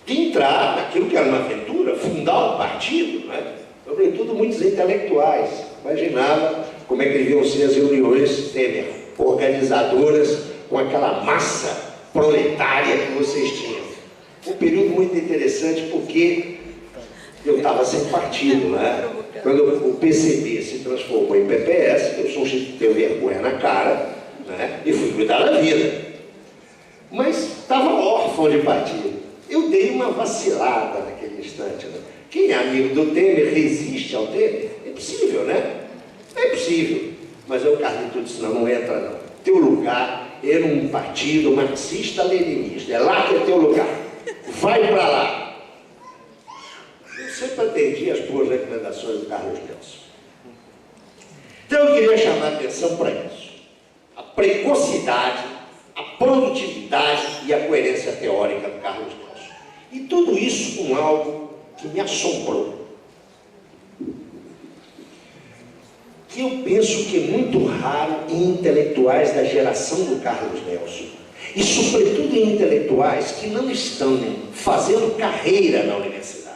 de entrar naquilo que era uma aventura, fundar um partido, não é? Sobretudo muitos intelectuais. Imaginava como é que deviam ser as reuniões Temer, organizadoras com aquela massa proletária que vocês tinham. Um período muito interessante porque eu estava sem partido, né? Quando o PCB se transformou em PPS, eu tenho vergonha na cara, né? E fui cuidar da vida. Mas estava órfão de partido. Eu dei uma vacilada naquele instante, né? Quem é amigo do Temer resiste ao Temer? É possível, né? É possível. Mas o Carlito disse, não entra não. Teu lugar é um partido marxista-leninista. É lá que é teu lugar. Vai para lá. Eu sempre atendi as boas recomendações do Carlos Nelson. Então eu queria chamar a atenção para isso. A precocidade, a produtividade e a coerência teórica do Carlos Nelson. E tudo isso com algo que me assombrou. Que eu penso que é muito raro em intelectuais da geração do Carlos Nelson. E sobretudo em intelectuais que não estão fazendo carreira na universidade.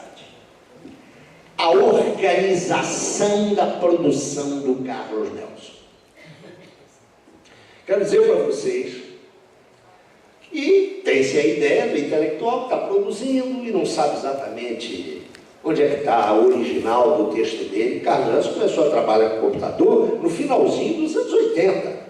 A organização da produção do Carlos Nelson. Quero dizer para vocês que tem-se a ideia do intelectual que está produzindo e não sabe exatamente onde é que está a original do texto dele. Carlos Nelson começou a trabalhar com computador no finalzinho dos anos 80.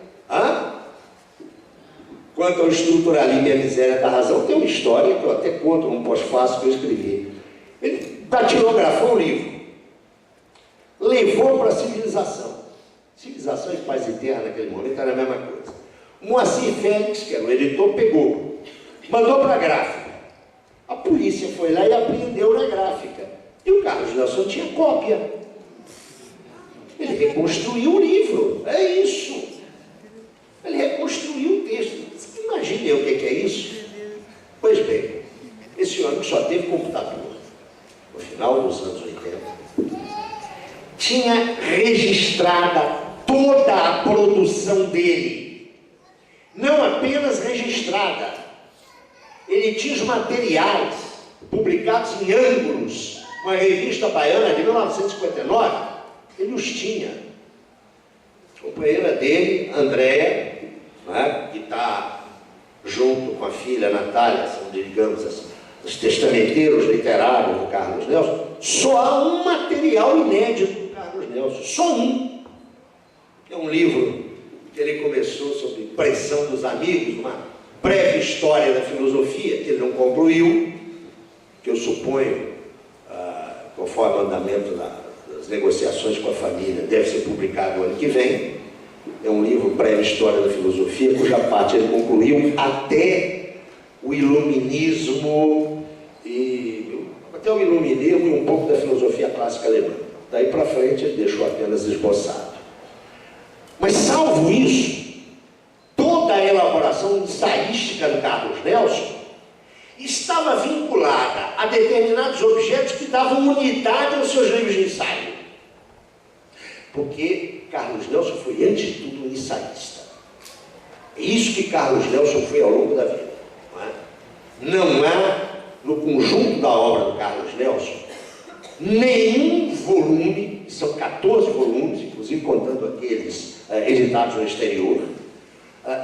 Quanto ao estruturalismo e a miséria da razão, tem uma história que eu até conto num pós-fácil que eu escrevi. Ele datilografou um livro. Levou para a civilização. Civilização e paz e terra naquele momento era a mesma coisa. O Moacir Félix, que era o editor, pegou. Mandou para a gráfica. A polícia foi lá e apreendeu na gráfica. E o Carlos Nelson tinha cópia. Ele reconstruiu o livro. É isso. Ele reconstruiu o texto. Imagine o que é isso. Pois bem, esse homem que só teve computador no final dos anos 80, tinha registrada toda a produção dele. Não apenas registrada. Ele tinha os materiais publicados em ângulos, uma revista baiana de 1959, ele os tinha. A companheira dele, Andréia, né, que está junto com a filha Natália, são, digamos assim, os testamenteiros literários do Carlos Nelson, só há um material inédito do Carlos Nelson, só um. É um livro que ele começou sobre pressão dos amigos, uma breve história da filosofia, que ele não concluiu, que eu suponho, conforme o andamento das negociações com a família, deve ser publicado no ano que vem. É um livro, breve história da filosofia, cuja parte ele concluiu até o iluminismo e um pouco da filosofia clássica alemã. Daí para frente ele deixou apenas esboçado. Mas salvo isso, toda a elaboração ensaística do Carlos Nelson estava vinculada a determinados objetos que davam unidade aos seus livros de ensaio. Porque Carlos Nelson foi, antes de tudo, um ensaísta. É isso que Carlos Nelson foi ao longo da vida. Não há, no conjunto da obra do Carlos Nelson, nenhum volume, são 14 volumes, inclusive contando aqueles editados no exterior,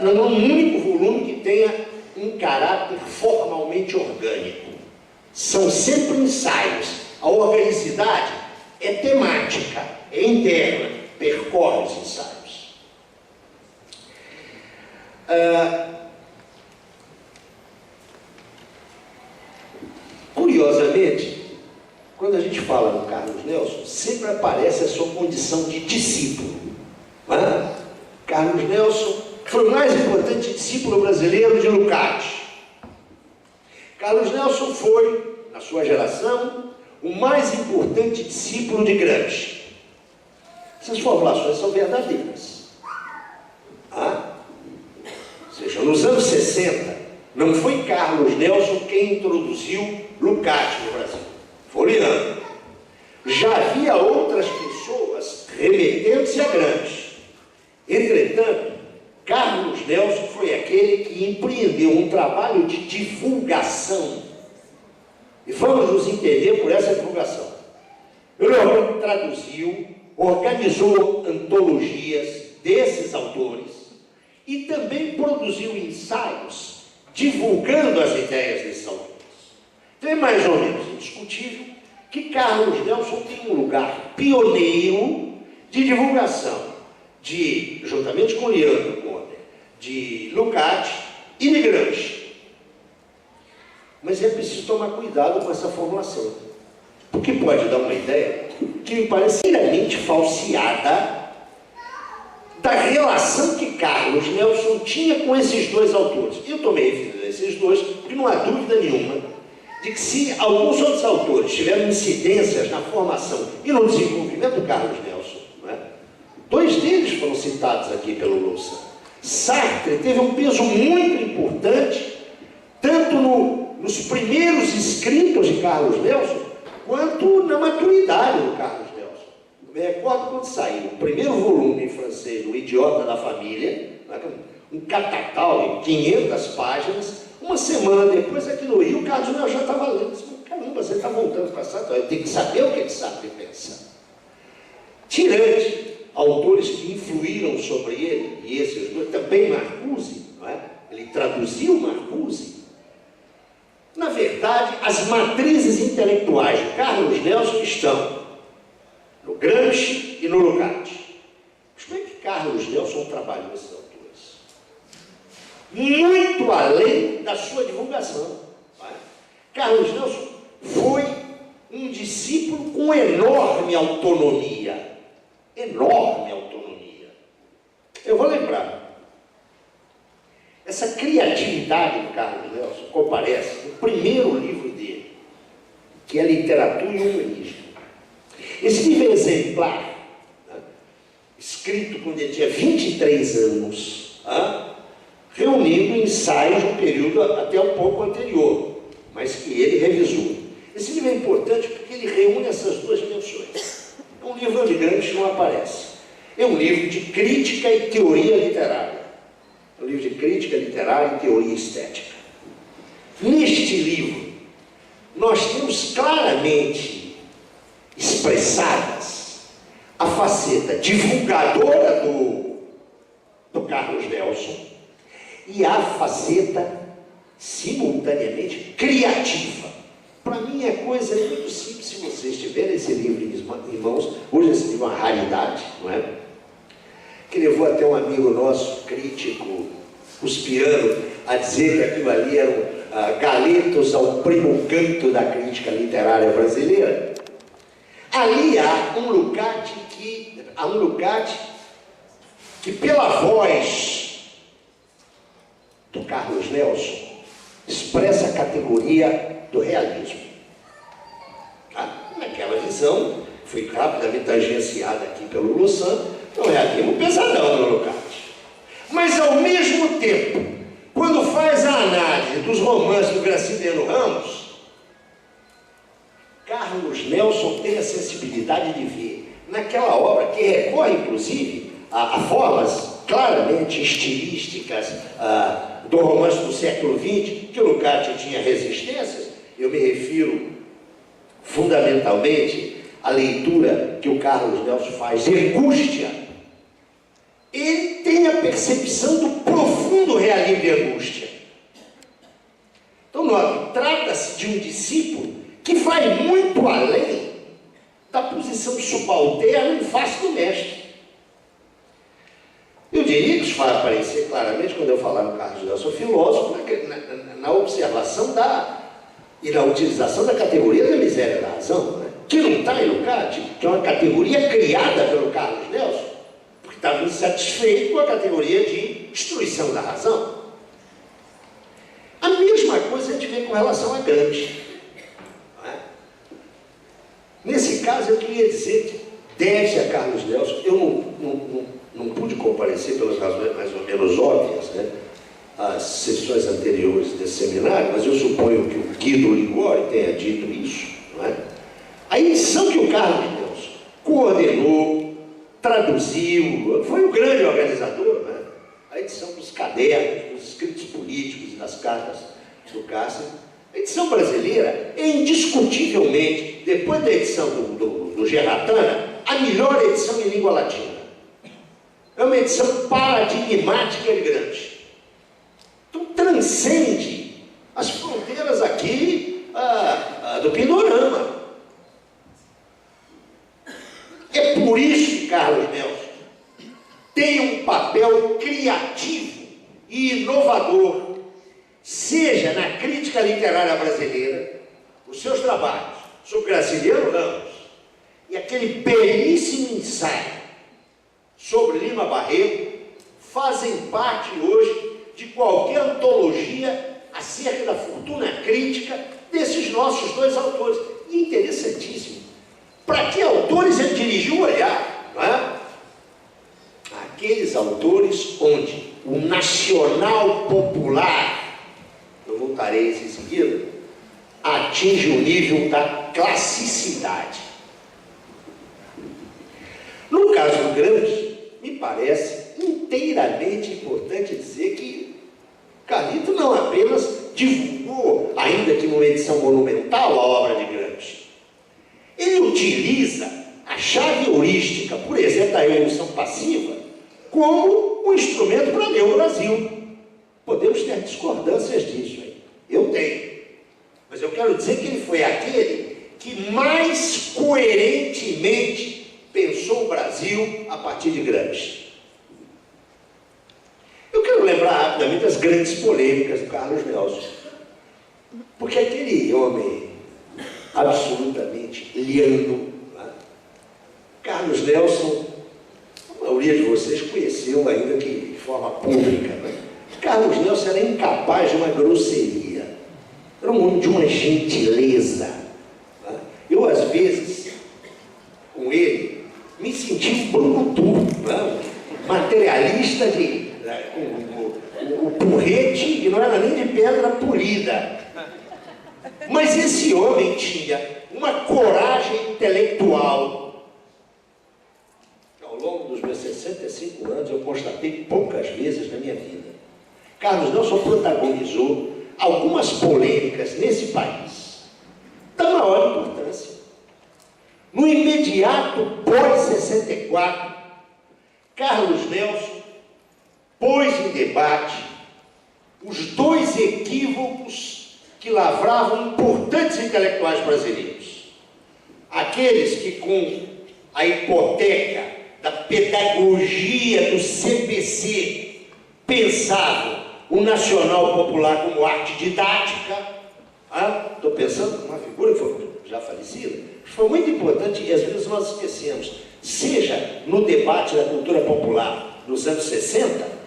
não há um único volume que tenha um caráter formalmente orgânico. São sempre ensaios. A organicidade é temática, é interna, percorre os ensaios. Curiosamente, quando a gente fala do Carlos Nelson, sempre aparece a sua condição de discípulo. Carlos Nelson foi o mais importante discípulo brasileiro de Lukács. Carlos Nelson foi, na sua geração, o mais importante discípulo de Gramsci. Essas formulações são verdadeiras. Ou seja, nos anos 60, Não foi Carlos Nelson quem introduziu Lucati no Brasil, foi Leandro. Já havia outras pessoas remetendo-se a Gramsci. Entretanto, Carlos Nelson foi aquele que empreendeu um trabalho de divulgação. E vamos nos entender por essa divulgação. Ele traduziu, organizou antologias desses autores e também produziu ensaios divulgando as ideias desses autores. Então é mais ou menos indiscutível que Carlos Nelson tem um lugar pioneiro de divulgação, juntamente com Leandro Conde, de Lucati e de Gramsci. Mas é preciso tomar cuidado com essa formulação, porque pode dar uma ideia que me parece inteiramente falseada da relação que Carlos Nelson tinha com esses dois autores. Eu tomei referido a esses dois, porque não há dúvida nenhuma de que se alguns outros autores tiveram incidências na formação e no desenvolvimento do Carlos Nelson, não é? Dois deles foram citados aqui pelo Louçã. Sartre teve um peso muito importante, tanto nos primeiros escritos de Carlos Nelson, quanto na maturidade do Carlos Nelson. Eu me recordo quando saiu o primeiro volume em francês, O Idiota da Família, um catatal de 500 páginas. Uma semana depois, aqui no Rio, o Carlos Nelson já estava lendo. Disse, caramba, você está voltando para Sartre, eu tenho que saber o que Sartre pensa. Tirante, autores que influíram sobre ele, e esses dois, também Marcuse, não é? Ele traduziu Marcuse. Na verdade, as matrizes intelectuais de Carlos Nelson estão no Gramsci e no Lucati. Mas como é que Carlos Nelson trabalhou esses autores? Muito além da sua divulgação. Não é? Carlos Nelson foi um discípulo com enorme autonomia. Enorme autonomia. Eu vou lembrar. Essa criatividade do Carlos Nelson comparece no primeiro livro dele, que é Literatura e Humanismo. Esse livro é exemplar, né? Escrito quando ele tinha 23 anos, reunindo ensaios de um período até um pouco anterior, mas que ele revisou. Esse livro é importante porque ele reúne essas duas dimensões. É um livro onde Gramsci não aparece. É um livro de crítica e teoria literária. É um livro de crítica literária e teoria estética. Neste livro, nós temos claramente expressadas a faceta divulgadora do Carlos Nelson e a faceta simultaneamente criativa. Para mim é coisa muito simples. Se vocês tiverem esse livro em mãos, hoje esse livro é uma raridade, não é? Que levou até um amigo nosso, crítico, cuspiano, a dizer que aquilo ali eram galetos ao primo canto da crítica literária brasileira. Ali há um Lucati que pela voz do Carlos Nelson expressa a categoria do realismo. Naquela visão, foi rapidamente tangenciada aqui pelo Louçã, é um realismo pesadão no Lucati. Mas ao mesmo tempo, quando faz a análise dos romances do Graciliano Ramos, Carlos Nelson tem a sensibilidade de ver naquela obra, que recorre inclusive a formas claramente estilísticas do romance do século XX, que o Lucati tinha resistências. Eu me refiro fundamentalmente à leitura que o Carlos Nelson faz de Angústia. Ele tem a percepção do profundo realismo de Angústia. Então, note, trata-se de um discípulo que vai muito além da posição subalterna em face do mestre. Eu diria que isso vai aparecer claramente quando eu falar no Carlos Nelson filósofo, na observação e na utilização da categoria da miséria da razão, né? Que não está em Lucati, que é uma categoria criada pelo Carlos Nelson, porque estava insatisfeito com a categoria de destruição da razão. A mesma coisa a gente vê com relação a Gramsci. Não é? Nesse caso, eu queria dizer que deve a Carlos Nelson, eu não pude comparecer pelas razões mais ou menos óbvias, né? as sessões anteriores desse seminário, mas eu suponho que o Guido Ligori tenha dito isso, não é? A edição que o Carlos Nelson coordenou, traduziu, foi um grande organizador, né? A edição dos cadernos, dos escritos políticos e das cartas do Cássio. A edição brasileira é indiscutivelmente, depois da edição do Gerratana, a melhor edição em língua latina. É uma edição paradigmática e grande. Então transcende as fronteiras aqui do Pindorama. É por isso que Carlos Nelson tem um papel criativo e inovador, seja na crítica literária brasileira, os seus trabalhos sobre Graciliano Ramos e aquele belíssimo ensaio sobre Lima Barreto fazem parte hoje de qualquer antologia acerca da fortuna crítica desses nossos dois autores. E interessantíssimo, para que autores ele dirigiu o olhar, não é? Aqueles autores onde o nacional popular, eu voltarei a isso em seguida, atinge o nível da classicidade. No caso do Gramsci, me parece inteiramente importante dizer que Carlito não apenas divulgou, ainda que numa edição monumental, a obra de Gramsci. Ele utiliza a chave heurística, por exemplo, da evolução passiva, como um instrumento para ler o Brasil. Podemos ter discordâncias disso, hein? Eu tenho. Mas eu quero dizer que ele foi aquele que mais coerentemente pensou o Brasil a partir de Gramsci. Eu quero lembrar rapidamente as grandes polêmicas do Carlos Nelson. Porque aquele homem absolutamente liano, né? Carlos Nelson, a maioria de vocês conheceu ainda que de forma pública, né? Carlos Nelson era incapaz de uma grosseria, era um homem de uma gentileza, né? Eu às vezes com ele me senti um brucutu, né? Materialista com o porrete que não era nem de pedra polida. Mas esse homem tinha uma coragem intelectual. Ao longo dos meus 65 anos, eu constatei poucas vezes na minha vida. Carlos Nelson protagonizou algumas polêmicas nesse país, da maior importância. No imediato pós-64, Carlos Nelson pôs em debate os dois equívocos que lavravam importantes intelectuais brasileiros. Aqueles que, com a hipoteca da pedagogia do CPC, pensavam o nacional popular como arte didática. Estou pensando numa figura que foi já falecida, foi muito importante e às vezes nós esquecemos, seja no debate da cultura popular nos anos 60,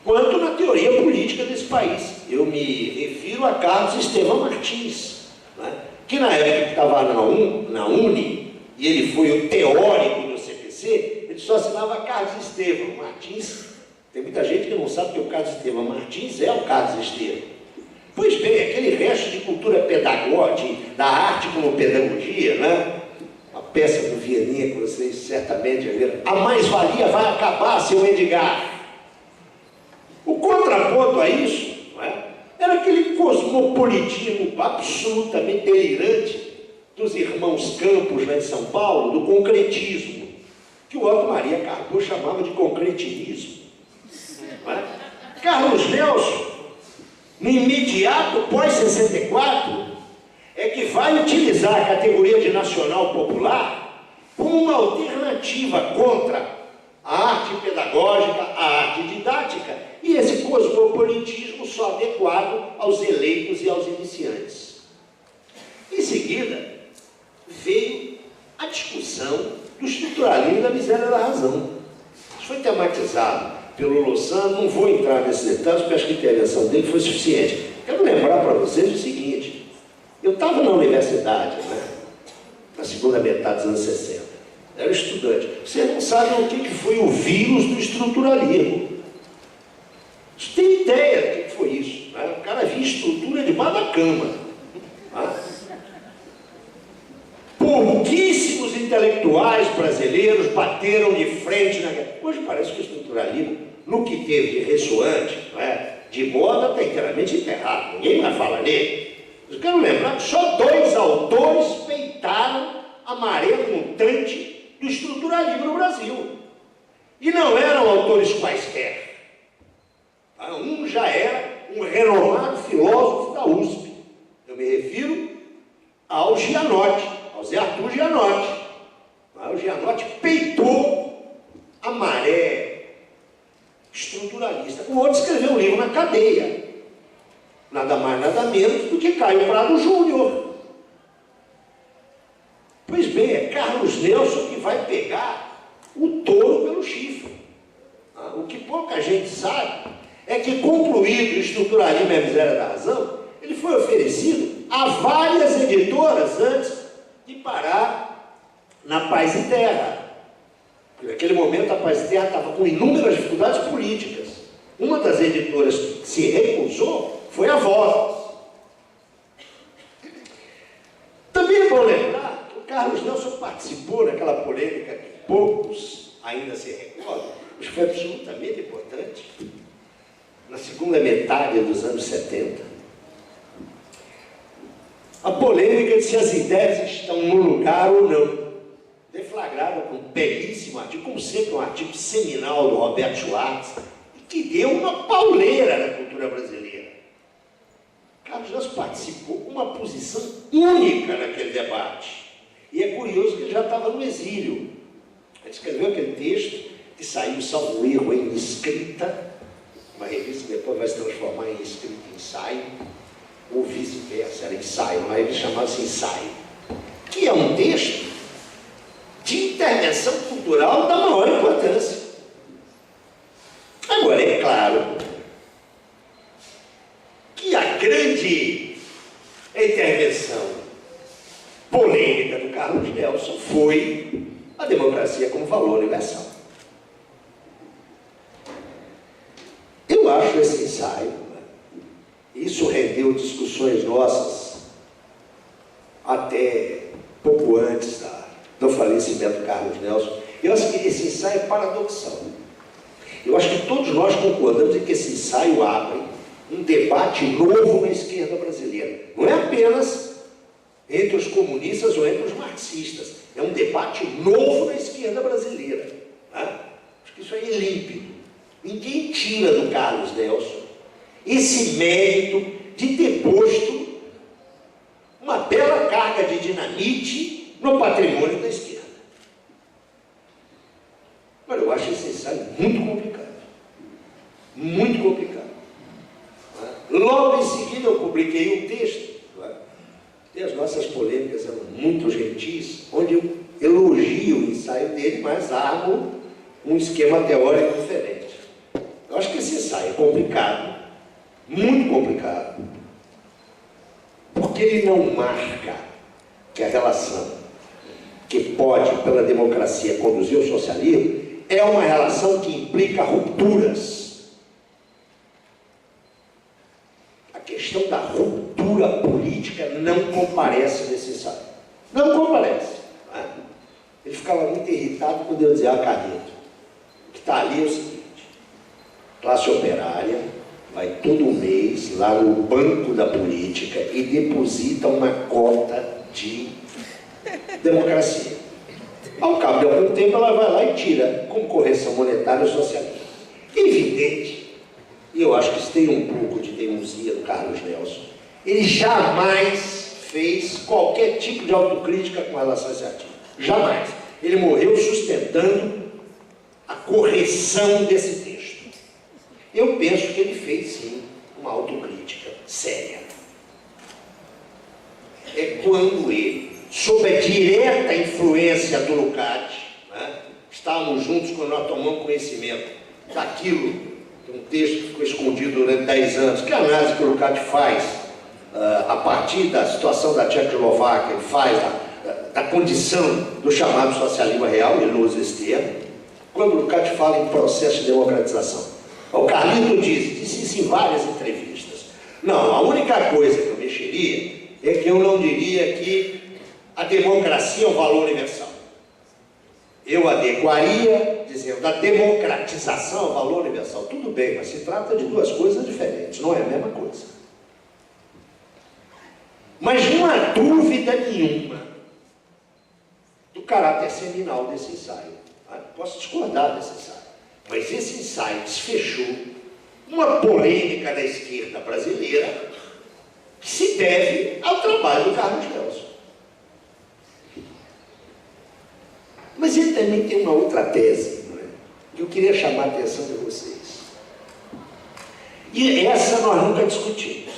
quanto na teoria política desse país. Eu me refiro a Carlos Estevão Martins, né? Que na época que estava na Uni, e ele foi o teórico do CPC, ele só assinava Carlos Estevão Martins. Tem muita gente que não sabe que o Carlos Estevão Martins é o Carlos Estevão. Pois bem, aquele resto de cultura pedagógica, da arte como pedagogia, né? A peça do Vianinha que vocês certamente já viram, a mais-valia vai acabar, seu Edgar. O contraponto a isso, não é? Era aquele cosmopolitismo absolutamente delirante dos irmãos Campos, lá em São Paulo, do concretismo, que o Otto Maria Cardoso chamava de concretinismo. Não é? Carlos Nelson, no imediato pós-64, é que vai utilizar a categoria de nacional popular como uma alternativa contra a arte pedagógica, a arte didática, e esse cosmopolitismo só adequado aos eleitos e aos iniciantes. Em seguida, veio a discussão do estruturalismo da miséria da razão. Isso foi tematizado pelo Lossano, não vou entrar nesses detalhes, porque acho que a intervenção dele foi suficiente. Quero lembrar para vocês o seguinte, eu estava na universidade, né, na segunda metade dos anos 60, era estudante. Vocês não sabem o que foi o vírus do estruturalismo. Você tem ideia havia estrutura debaixo da cama. Pouquíssimos intelectuais brasileiros bateram de frente na guerra. Hoje parece que o estruturalismo, no que teve de ressoante, de moda, está inteiramente enterrado. Ninguém mais fala nele. Eu quero lembrar que só 2 autores peitaram a maré montante do estruturalismo no Brasil. E não eram autores quaisquer. Um já era um renomado filósofo da USP. Eu me refiro ao Gianotti, ao Zé Arthur Gianotti. O Gianotti peitou a maré estruturalista. O outro escreveu um livro na cadeia. Nada mais, nada menos do que Caio Prado Júnior. Pois bem, é Carlos Nelson que vai pegar o touro pelo chifre. O que pouca gente sabe é que, concluído o estruturalismo e a miséria da razão, ele foi oferecido a várias editoras antes de parar na Paz e Terra. Naquele momento, a Paz e Terra estava com inúmeras dificuldades políticas. Uma das editoras que se recusou foi a Voz. Também é bom lembrar que o Carlos Nelson participou naquela polêmica que poucos ainda se recordam, mas foi absolutamente importante. Na segunda metade dos anos 70, a polêmica de se as ideias estão no lugar ou não, deflagrada por um belíssimo artigo, como sempre um artigo seminal do Roberto Schwartz, que deu uma pauleira na cultura brasileira. Carlos Nelson participou com uma posição única naquele debate. E é curioso que ele já estava no exílio. Ele escreveu aquele texto que saiu, salvo erro, em Escrita, uma revista que depois vai se transformar em Escrita Ensaio, ou vice-versa, era ensaio, mas ele chamava-se Ensaio, que é um texto de intervenção cultural da maior importância. Agora, é claro que a grande intervenção polêmica do Carlos Nelson foi a democracia como valor universal. Eu acho esse ensaio, isso rendeu discussões nossas até pouco antes do falecimento do Carlos Nelson. Eu acho que esse ensaio é paradoxal. Eu acho que todos nós concordamos em que esse ensaio abre um debate novo na esquerda brasileira. Não é apenas entre os comunistas ou entre os marxistas. É um debate novo na esquerda brasileira. Acho que isso aí é límpido. Ninguém tira do Carlos Nelson esse mérito de ter posto uma bela carga de dinamite no patrimônio da esquerda. Agora, eu acho esse ensaio muito complicado. Muito complicado. Logo em seguida eu publiquei um texto, e as nossas polêmicas eram muito gentis, onde eu elogio o ensaio dele, mas armo um esquema teórico diferente. Eu acho que esse ensaio é complicado, muito complicado, porque ele não marca que a relação que pode, pela democracia, conduzir ao socialismo é uma relação que implica rupturas. A questão da ruptura política não comparece nesse ensaio. Não comparece. Ele ficava muito irritado quando eu dizia, Carlito, o que está ali é o seguinte: classe operária vai todo mês lá no banco da política e deposita uma cota de democracia. Ao cabo de algum tempo ela vai lá e tira, com correção monetária ou socialista. Evidente, e eu acho que isso tem um pouco de teimosia do Carlos Nelson, ele jamais fez qualquer tipo de autocrítica com relação a esse artigo. Jamais. Ele morreu sustentando a correção desse texto. Eu penso que ele fez, sim, uma autocrítica séria. É quando ele, sob a direta influência do Lukács, estávamos juntos quando nós tomamos conhecimento daquilo, um texto que ficou escondido durante 10 anos, que é a análise que o Lukács faz a partir da situação da Tchecoslováquia, ele faz da condição do chamado socialismo real, ele não usa esse termo, quando o Lukács fala em processo de democratização. O Carlito disse isso em várias entrevistas. Não, a única coisa que eu mexeria é que eu não diria que a democracia é um valor universal. Eu adequaria dizendo a democratização é um valor universal. Tudo bem, mas se trata de duas coisas diferentes, não é a mesma coisa. Mas não há dúvida nenhuma do caráter seminal desse ensaio. Posso discordar desse ensaio, mas esse ensaio desfechou uma polêmica da esquerda brasileira que se deve ao trabalho do Carlos Nelson. Mas ele também tem uma outra tese, não é? Que eu queria chamar a atenção de vocês. E essa nós nunca discutimos.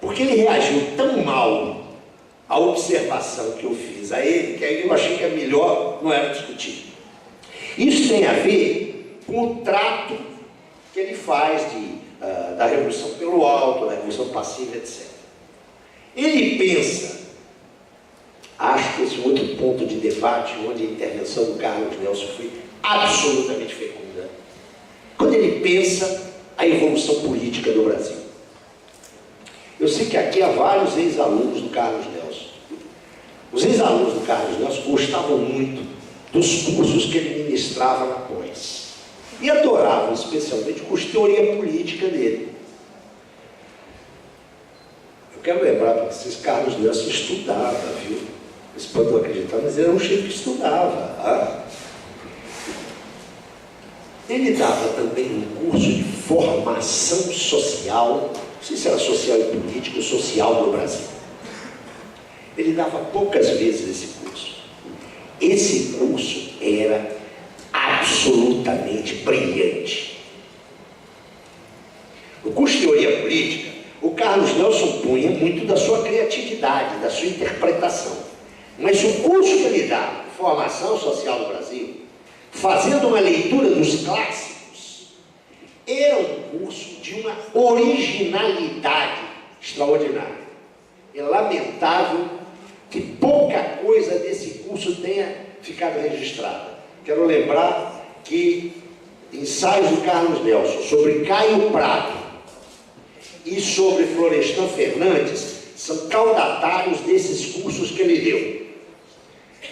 Porque ele reagiu tão mal à observação que eu fiz a ele, que aí eu achei que a melhor não era discutir. Isso tem a ver com o trato que ele faz da revolução pelo alto, da revolução passiva, etc. Ele pensa, acho que esse é um outro ponto de debate, onde a intervenção do Carlos Nelson foi absolutamente fecunda, quando ele pensa a evolução política do Brasil. Eu sei que aqui há vários ex-alunos do Carlos Nelson. Os ex-alunos do Carlos Nelson gostavam muito dos cursos que ele ministrava na pós. E adoravam especialmente o curso de teoria política dele. Eu quero lembrar para vocês, Carlos Nelson estudava, viu? Vocês podem acreditar, mas ele era um chefe que estudava. Ele dava também um curso de formação social, não sei se era social e político, social do Brasil. Ele dava poucas vezes esse curso. Esse curso era absolutamente brilhante. No curso de teoria política, o Carlos Nelson punha muito da sua criatividade, da sua interpretação. Mas o curso que ele dava, Formação Social do Brasil, fazendo uma leitura dos clássicos, era um curso de uma originalidade extraordinária. É lamentável que pouca coisa desse curso tenha ficado registrada. Quero lembrar que ensaios do Carlos Nelson sobre Caio Prado e sobre Florestan Fernandes são caudatários desses cursos que ele deu.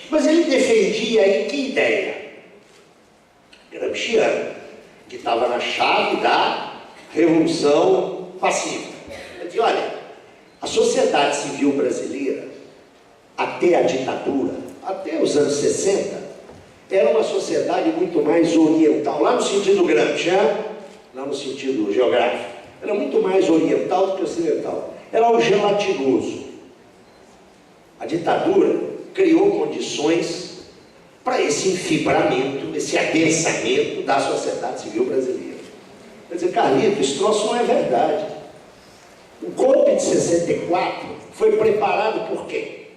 Mas ele defendia aí que ideia? Gramsciana, que estava na chave da revolução passiva. Ele dizia, olha, a sociedade civil brasileira, até a ditadura, até os anos 60, era uma sociedade muito mais oriental, lá no sentido Gramsciano, lá no sentido geográfico, era muito mais oriental do que ocidental. Era algo gelatinoso. A ditadura criou condições para esse enfibramento, esse adensamento da sociedade civil brasileira. Quer dizer, Carlito, esse troço não é verdade. O golpe de 64 foi preparado por quem?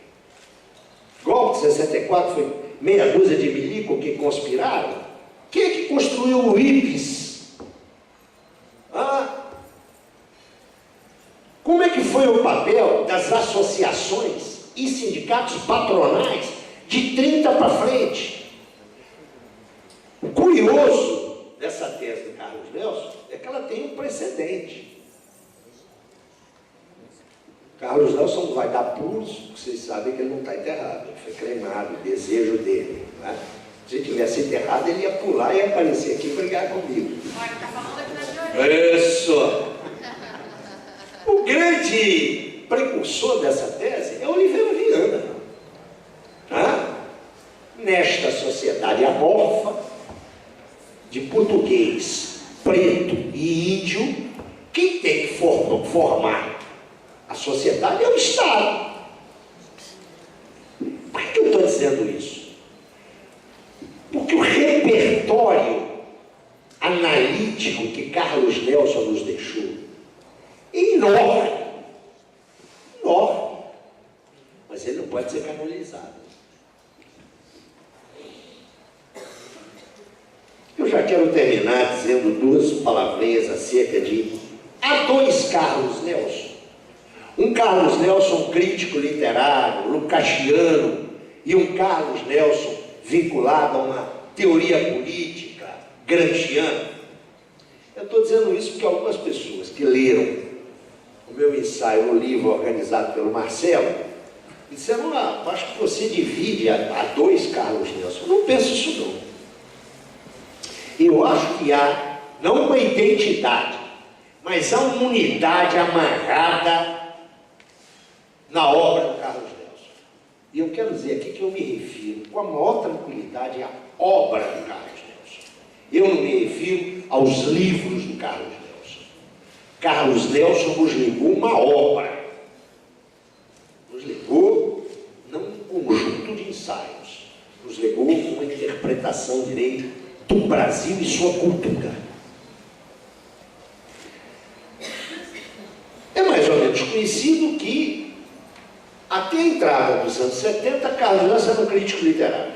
O golpe de 64 foi meia dúzia de milico que conspiraram? Quem é que construiu o IPES? Como é que foi o papel das associações e sindicatos patronais de 30 para frente? O curioso dessa tese do Carlos Nelson é que ela tem um precedente. Carlos Nelson não vai dar pulos, vocês sabem que ele não está enterrado, ele foi cremado, o desejo dele. Né? Se ele tivesse enterrado, ele ia pular e ia aparecer aqui e brigar comigo. Olha, está falando aqui na teoria. Isso! O grande precursor dessa tese é Oliveira Viana. Nesta sociedade amorfa, de português, preto e índio, quem tem que formar a sociedade é o Estado. Por que eu estou dizendo isso? Porque o repertório analítico que Carlos Nelson nos deixou é enorme. Enorme. Mas ele não pode ser canonizado. Eu já quero terminar dizendo duas palavrinhas acerca de há dois Carlos Nelson. Um Carlos Nelson crítico literário, lucasiano, e um Carlos Nelson vinculado a uma teoria política gramsciana. Eu estou dizendo isso porque algumas pessoas que leram o meu ensaio no livro organizado pelo Marcelo, e disseram, acho que você divide a dois Carlos Nelson. Eu não penso isso não. Eu acho que há, não uma identidade, mas há uma unidade amarrada na obra do Carlos Nelson. E eu quero dizer aqui que eu me refiro com a maior tranquilidade à obra do Carlos Nelson. Eu não me refiro aos livros do Carlos Nelson. Carlos Nelson nos legou uma obra. Nos legou não um conjunto de ensaios. Nos legou uma interpretação, direi, do Brasil e sua cultura. É mais ou menos conhecido que, até a entrada dos anos 70, Carlos Nelson era um crítico literário.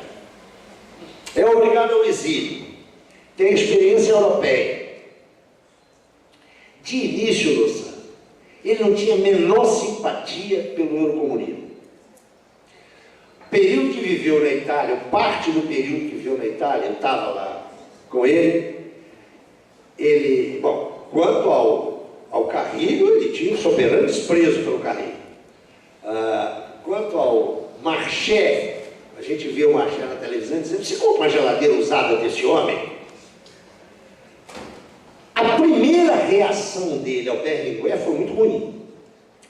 É obrigado ao exílio. Tem experiência europeia. De início, Luciano, ele não tinha a menor simpatia pelo eurocomunismo. O período que viveu na Itália, parte do período que viveu na Itália, eu estava lá com ele. Bom, quanto ao Carrilho, ele tinha um soberano desprezo pelo Carrilho. Quanto ao Marché, a gente viu o Marché na televisão dizendo, você compra uma geladeira usada desse homem? A primeira reação dele ao Berlinguer foi muito ruim.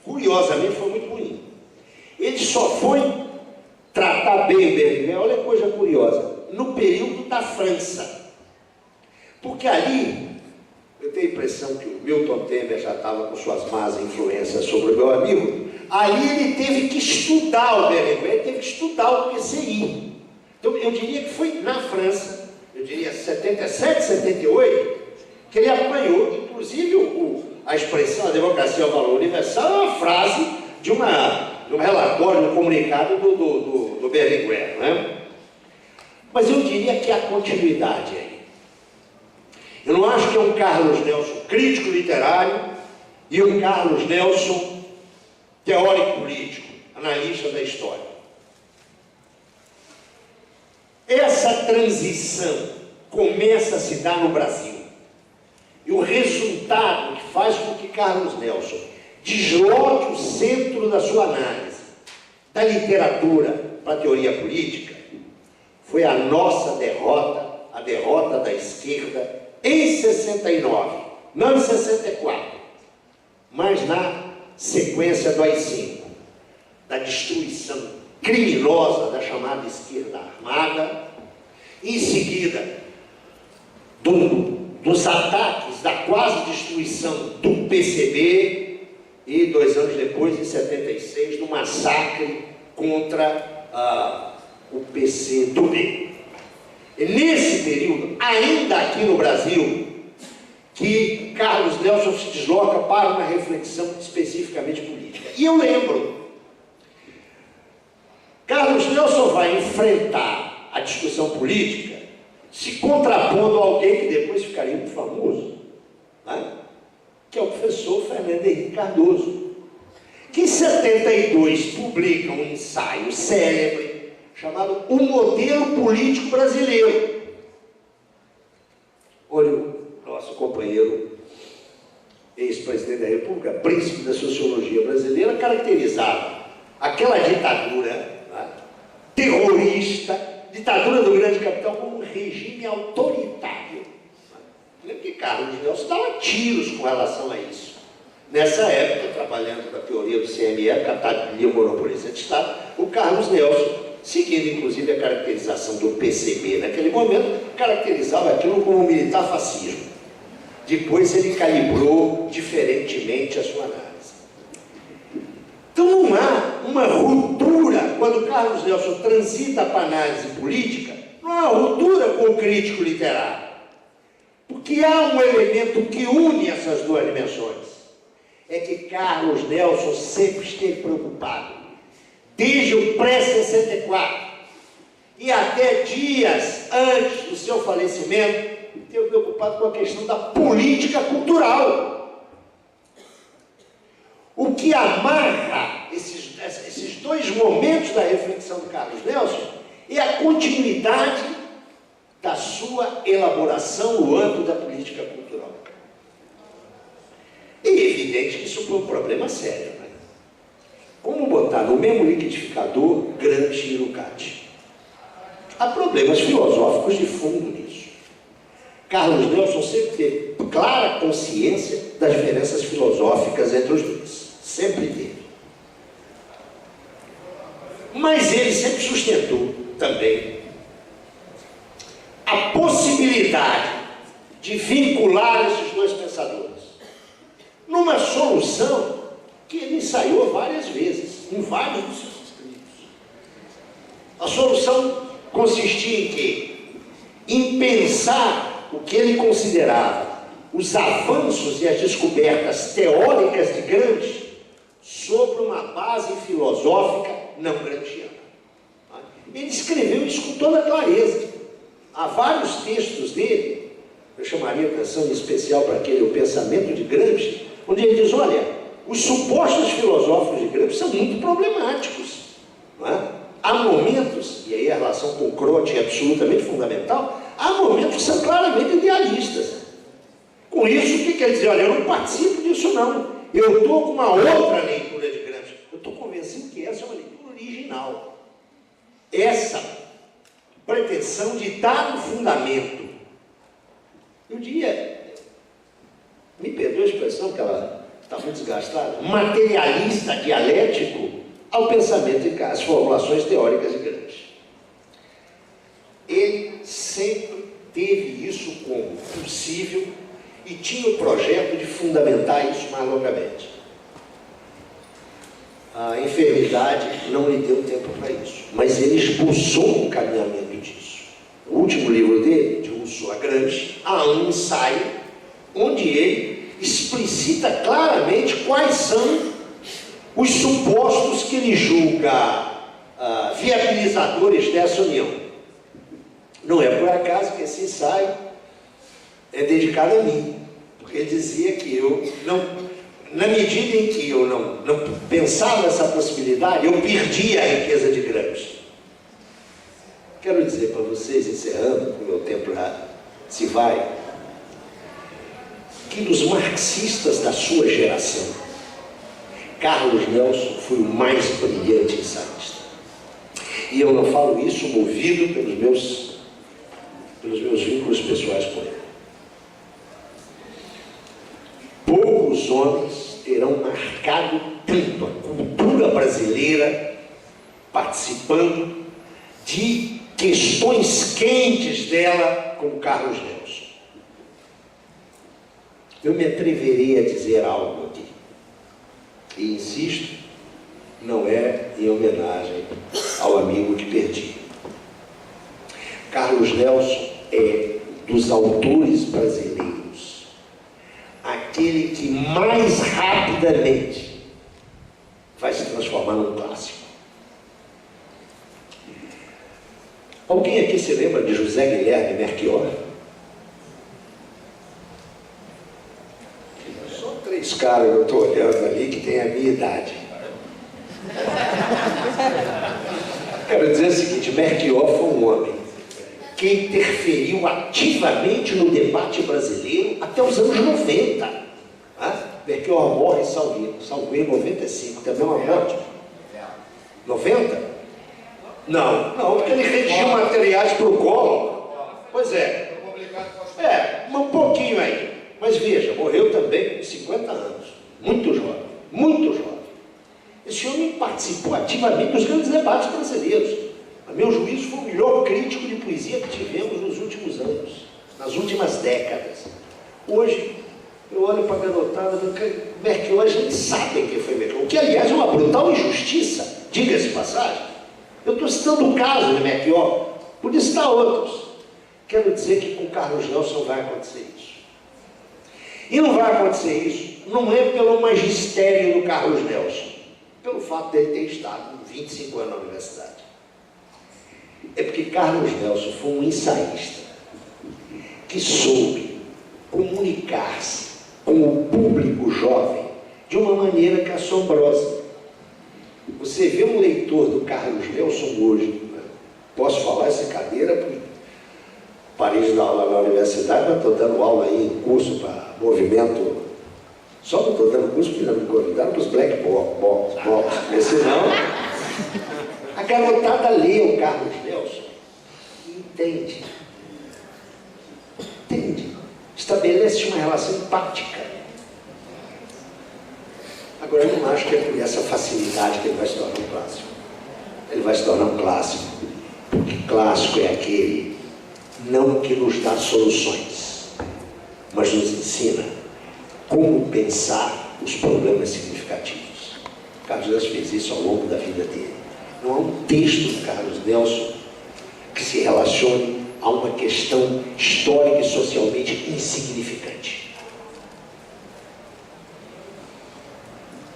Curiosamente, foi muito ruim. Ele só foi tratar bem o Berlinguer, olha que coisa curiosa, no período da França. Porque ali, eu tenho a impressão que o Milton Temer já estava com suas más influências sobre o meu amigo, ali ele teve que estudar o Berlinguer, ele teve que estudar o PCI. Então, eu diria que foi na França, eu diria 77, 78, que ele apanhou, inclusive a expressão a democracia é o valor universal é uma frase de um relatório, um comunicado do Berlinguer, não é? Mas eu diria que há continuidade aí. Eu não acho que é um Carlos Nelson crítico literário e um Carlos Nelson teórico político, analista da história. Essa transição começa a se dar no Brasil. E o resultado que faz com que Carlos Nelson desloque o centro da sua análise da literatura para a teoria política foi a nossa derrota, a derrota da esquerda em 69, não em 64, mas na sequência do AI-5, da destruição criminosa da chamada esquerda armada, em seguida dos ataques, da quase destruição do PCB e 2 anos depois, em 76, do massacre contra o PCdoB. E nesse período, ainda aqui no Brasil, que Carlos Nelson se desloca para uma reflexão especificamente política. E eu lembro, Carlos Nelson vai enfrentar a discussão política se contrapondo a alguém que depois ficaria muito famoso, né? Que é o professor Fernando Henrique Cardoso, que em 72 publica um ensaio célebre chamado O Modelo Político Brasileiro. Olha, o nosso companheiro ex-presidente da República, príncipe da sociologia brasileira, caracterizava aquela ditadura, né, terrorista, ditadura do grande capital, como um regime autoritário. Lembra que Carlos Nelson dava tiros com relação a isso. Nessa época, trabalhando na teoria do CME, Catadilha Monopolista de Estado, o Carlos Nelson, seguindo inclusive a caracterização do PCB naquele momento, caracterizava aquilo como militar fascismo. Depois ele calibrou diferentemente a sua análise. Então não há uma ruptura, quando Carlos Nelson transita para a análise política, não há ruptura com o crítico literário. Porque há um elemento que une essas duas dimensões. É que Carlos Nelson sempre esteve preocupado, desde o pré-64 e até dias antes do seu falecimento, esteve preocupado com a questão da política cultural. O que amarra esses dois momentos da reflexão do Carlos Nelson é a continuidade da sua elaboração no âmbito da política cultural. E, evidente que isso foi um problema sério, né? Como botar no mesmo liquidificador Gramsci e Lukács? Há problemas filosóficos de fundo nisso. Carlos Nelson sempre teve clara consciência das diferenças filosóficas entre os dois. Sempre teve. Mas ele sempre sustentou também a possibilidade de vincular esses dois pensadores numa solução que ele ensaiou várias vezes, em vários dos seus escritos. A solução consistia em quê? Em pensar o que ele considerava os avanços e as descobertas teóricas de Gramsci sobre uma base filosófica não gramsciana. Ele escreveu isso com toda clareza. Há vários textos dele, eu chamaria atenção em especial para aquele O Pensamento de Gramsci, onde ele diz, olha, os supostos filosóficos de Gramsci são muito problemáticos, não é? Há momentos, e aí a relação com Croce é absolutamente fundamental, há momentos que são claramente idealistas. Com isso, o que quer dizer? Olha, eu não participo disso não, eu estou com uma outra leitura de Gramsci, eu estou convencido que essa é uma leitura original. Essa pretensão de dar um fundamento, eu diria, me perdoe a expressão que ela está muito desgastada, materialista dialético ao pensamento e às formulações teóricas de Gramsci. Ele sempre teve isso como possível e tinha o projeto de fundamentar isso mais longamente. A enfermidade não lhe deu tempo para isso, mas ele esboçou um caminhamento disso. O último livro dele, de Rousseau a Gramsci, há um ensaio onde ele explicita claramente quais são os supostos que ele julga viabilizadores dessa união. Não é por acaso que esse ensaio é dedicado a mim, porque ele dizia que eu não, na medida em que eu não pensava nessa possibilidade, eu perdia a riqueza de Gramsci. Quero dizer para vocês, encerrando, porque o meu tempo já se vai, que dos marxistas da sua geração, Carlos Nelson foi o mais brilhante ensaísta. E eu não falo isso movido pelos meus vínculos pessoais com ele. Poucos homens terão marcado tanto a cultura brasileira participando de questões quentes dela como Carlos Nelson. Eu me atreverei a dizer algo aqui. E insisto, não é em homenagem ao amigo que perdi. Carlos Nelson é, dos autores brasileiros, aquele que mais rapidamente vai se transformar num clássico. Alguém aqui se lembra de José Guilherme Melchior? Só 3 caras que eu estou olhando ali que têm a minha idade. Quero dizer o seguinte, Melchior foi um homem que interferiu ativamente no debate brasileiro até os anos 90. Melchior morre, salvo em 95, também uma morte. 90? Não, porque ele redigiu materiais para o Collor. Pois é. Um pouquinho aí. Mas veja, morreu também com 50 anos. Muito jovem, muito jovem. Esse homem participou ativamente dos grandes debates brasileiros. A meu juízo, foi o melhor crítico de poesia que tivemos nos últimos anos, nas últimas décadas. Hoje, eu olho para a garotada, Melchior, a gente sabe quem foi Melchior, o que, aliás, é uma brutal injustiça, diga-se de passagem. Eu estou citando o caso de Melchior, podia citar outros. Quero dizer que com Carlos Nelson vai acontecer isso. E não vai acontecer isso, não é pelo magistério do Carlos Nelson, pelo fato dele ter estado 25 anos na universidade. É porque Carlos Nelson foi um ensaísta que soube comunicar-se com o público jovem de uma maneira que é assombrosa. Você vê um leitor do Carlos Nelson hoje, né? Posso falar essa cadeira, porque parei de dar aula na universidade, mas estou dando aula aí em curso para movimento Só não estou dando curso porque não me convidaram para os black box, porque senão a garotada lê o Carlos Nelson e entende. Estabelece uma relação empática. Agora, eu não acho que é por essa facilidade que ele vai se tornar um clássico. Ele vai se tornar um clássico, porque clássico é aquele não que nos dá soluções, mas nos ensina como pensar os problemas significativos. Carlos Nelson fez isso ao longo da vida dele. Não há um texto do Carlos Nelson que se relacione a uma questão histórica e socialmente insignificante.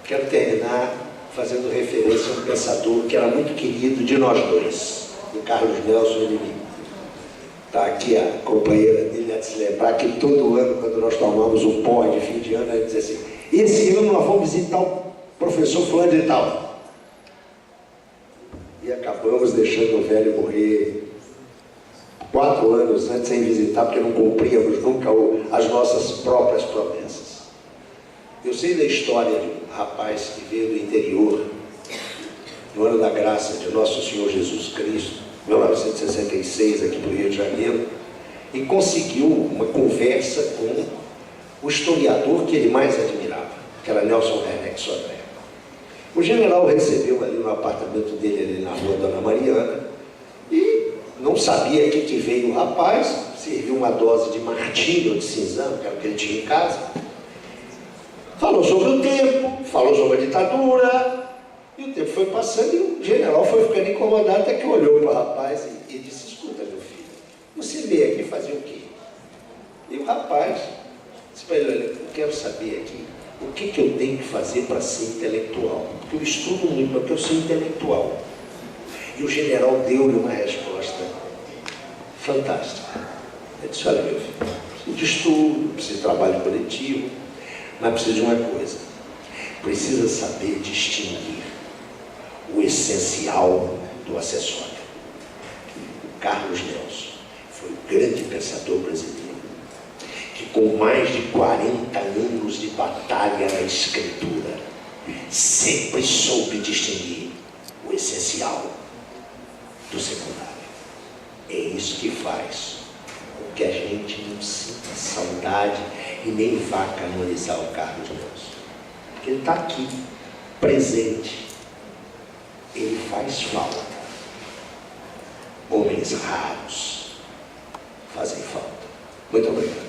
Quero terminar fazendo referência a um pensador que era muito querido de nós dois, do Carlos Nelson e de mim. Está aqui a companheira dele a se lembrar que todo ano, quando nós tomamos um pó de fim de ano, ela diz assim: esse ano nós vamos visitar o professor fulano de tal. E acabamos deixando o velho morrer 4 anos antes sem visitar, porque não cumpríamos nunca as nossas próprias promessas. Eu sei da história de um rapaz que veio do interior, no ano da graça de Nosso Senhor Jesus Cristo, 1966, aqui no Rio de Janeiro, e conseguiu uma conversa com o historiador que ele mais admirava, que era Nelson Werneck Sodré. O general recebeu ali no apartamento dele, ali na rua Dona Mariana, e não sabia de que veio o rapaz, serviu uma dose de martini ou de cinzano, que era o que ele tinha em casa, falou sobre o tempo, falou sobre a ditadura, e o tempo foi passando e o general foi ficando incomodado, até que olhou para o rapaz e disse: escuta, meu filho, você veio aqui fazer o quê? E o rapaz disse para ele: olha, eu quero saber aqui o que eu tenho que fazer para ser intelectual, porque eu estudo muito, porque eu sou intelectual. E o general deu-lhe uma resposta fantástica. Ele disse: olha, meu filho, preciso de estudo, preciso de trabalho coletivo, mas precisa de uma coisa: precisa saber distinguir o essencial do acessório. O Carlos Nelson foi o grande pensador brasileiro que, com mais de 40 anos de batalha na escritura, sempre soube distinguir o essencial do secundário. É isso que faz com que a gente não sinta saudade e nem vá canonizar o Carlos Nelson. Porque ele está aqui, presente. Ele faz falta. Homens raros fazem falta. Muito obrigado.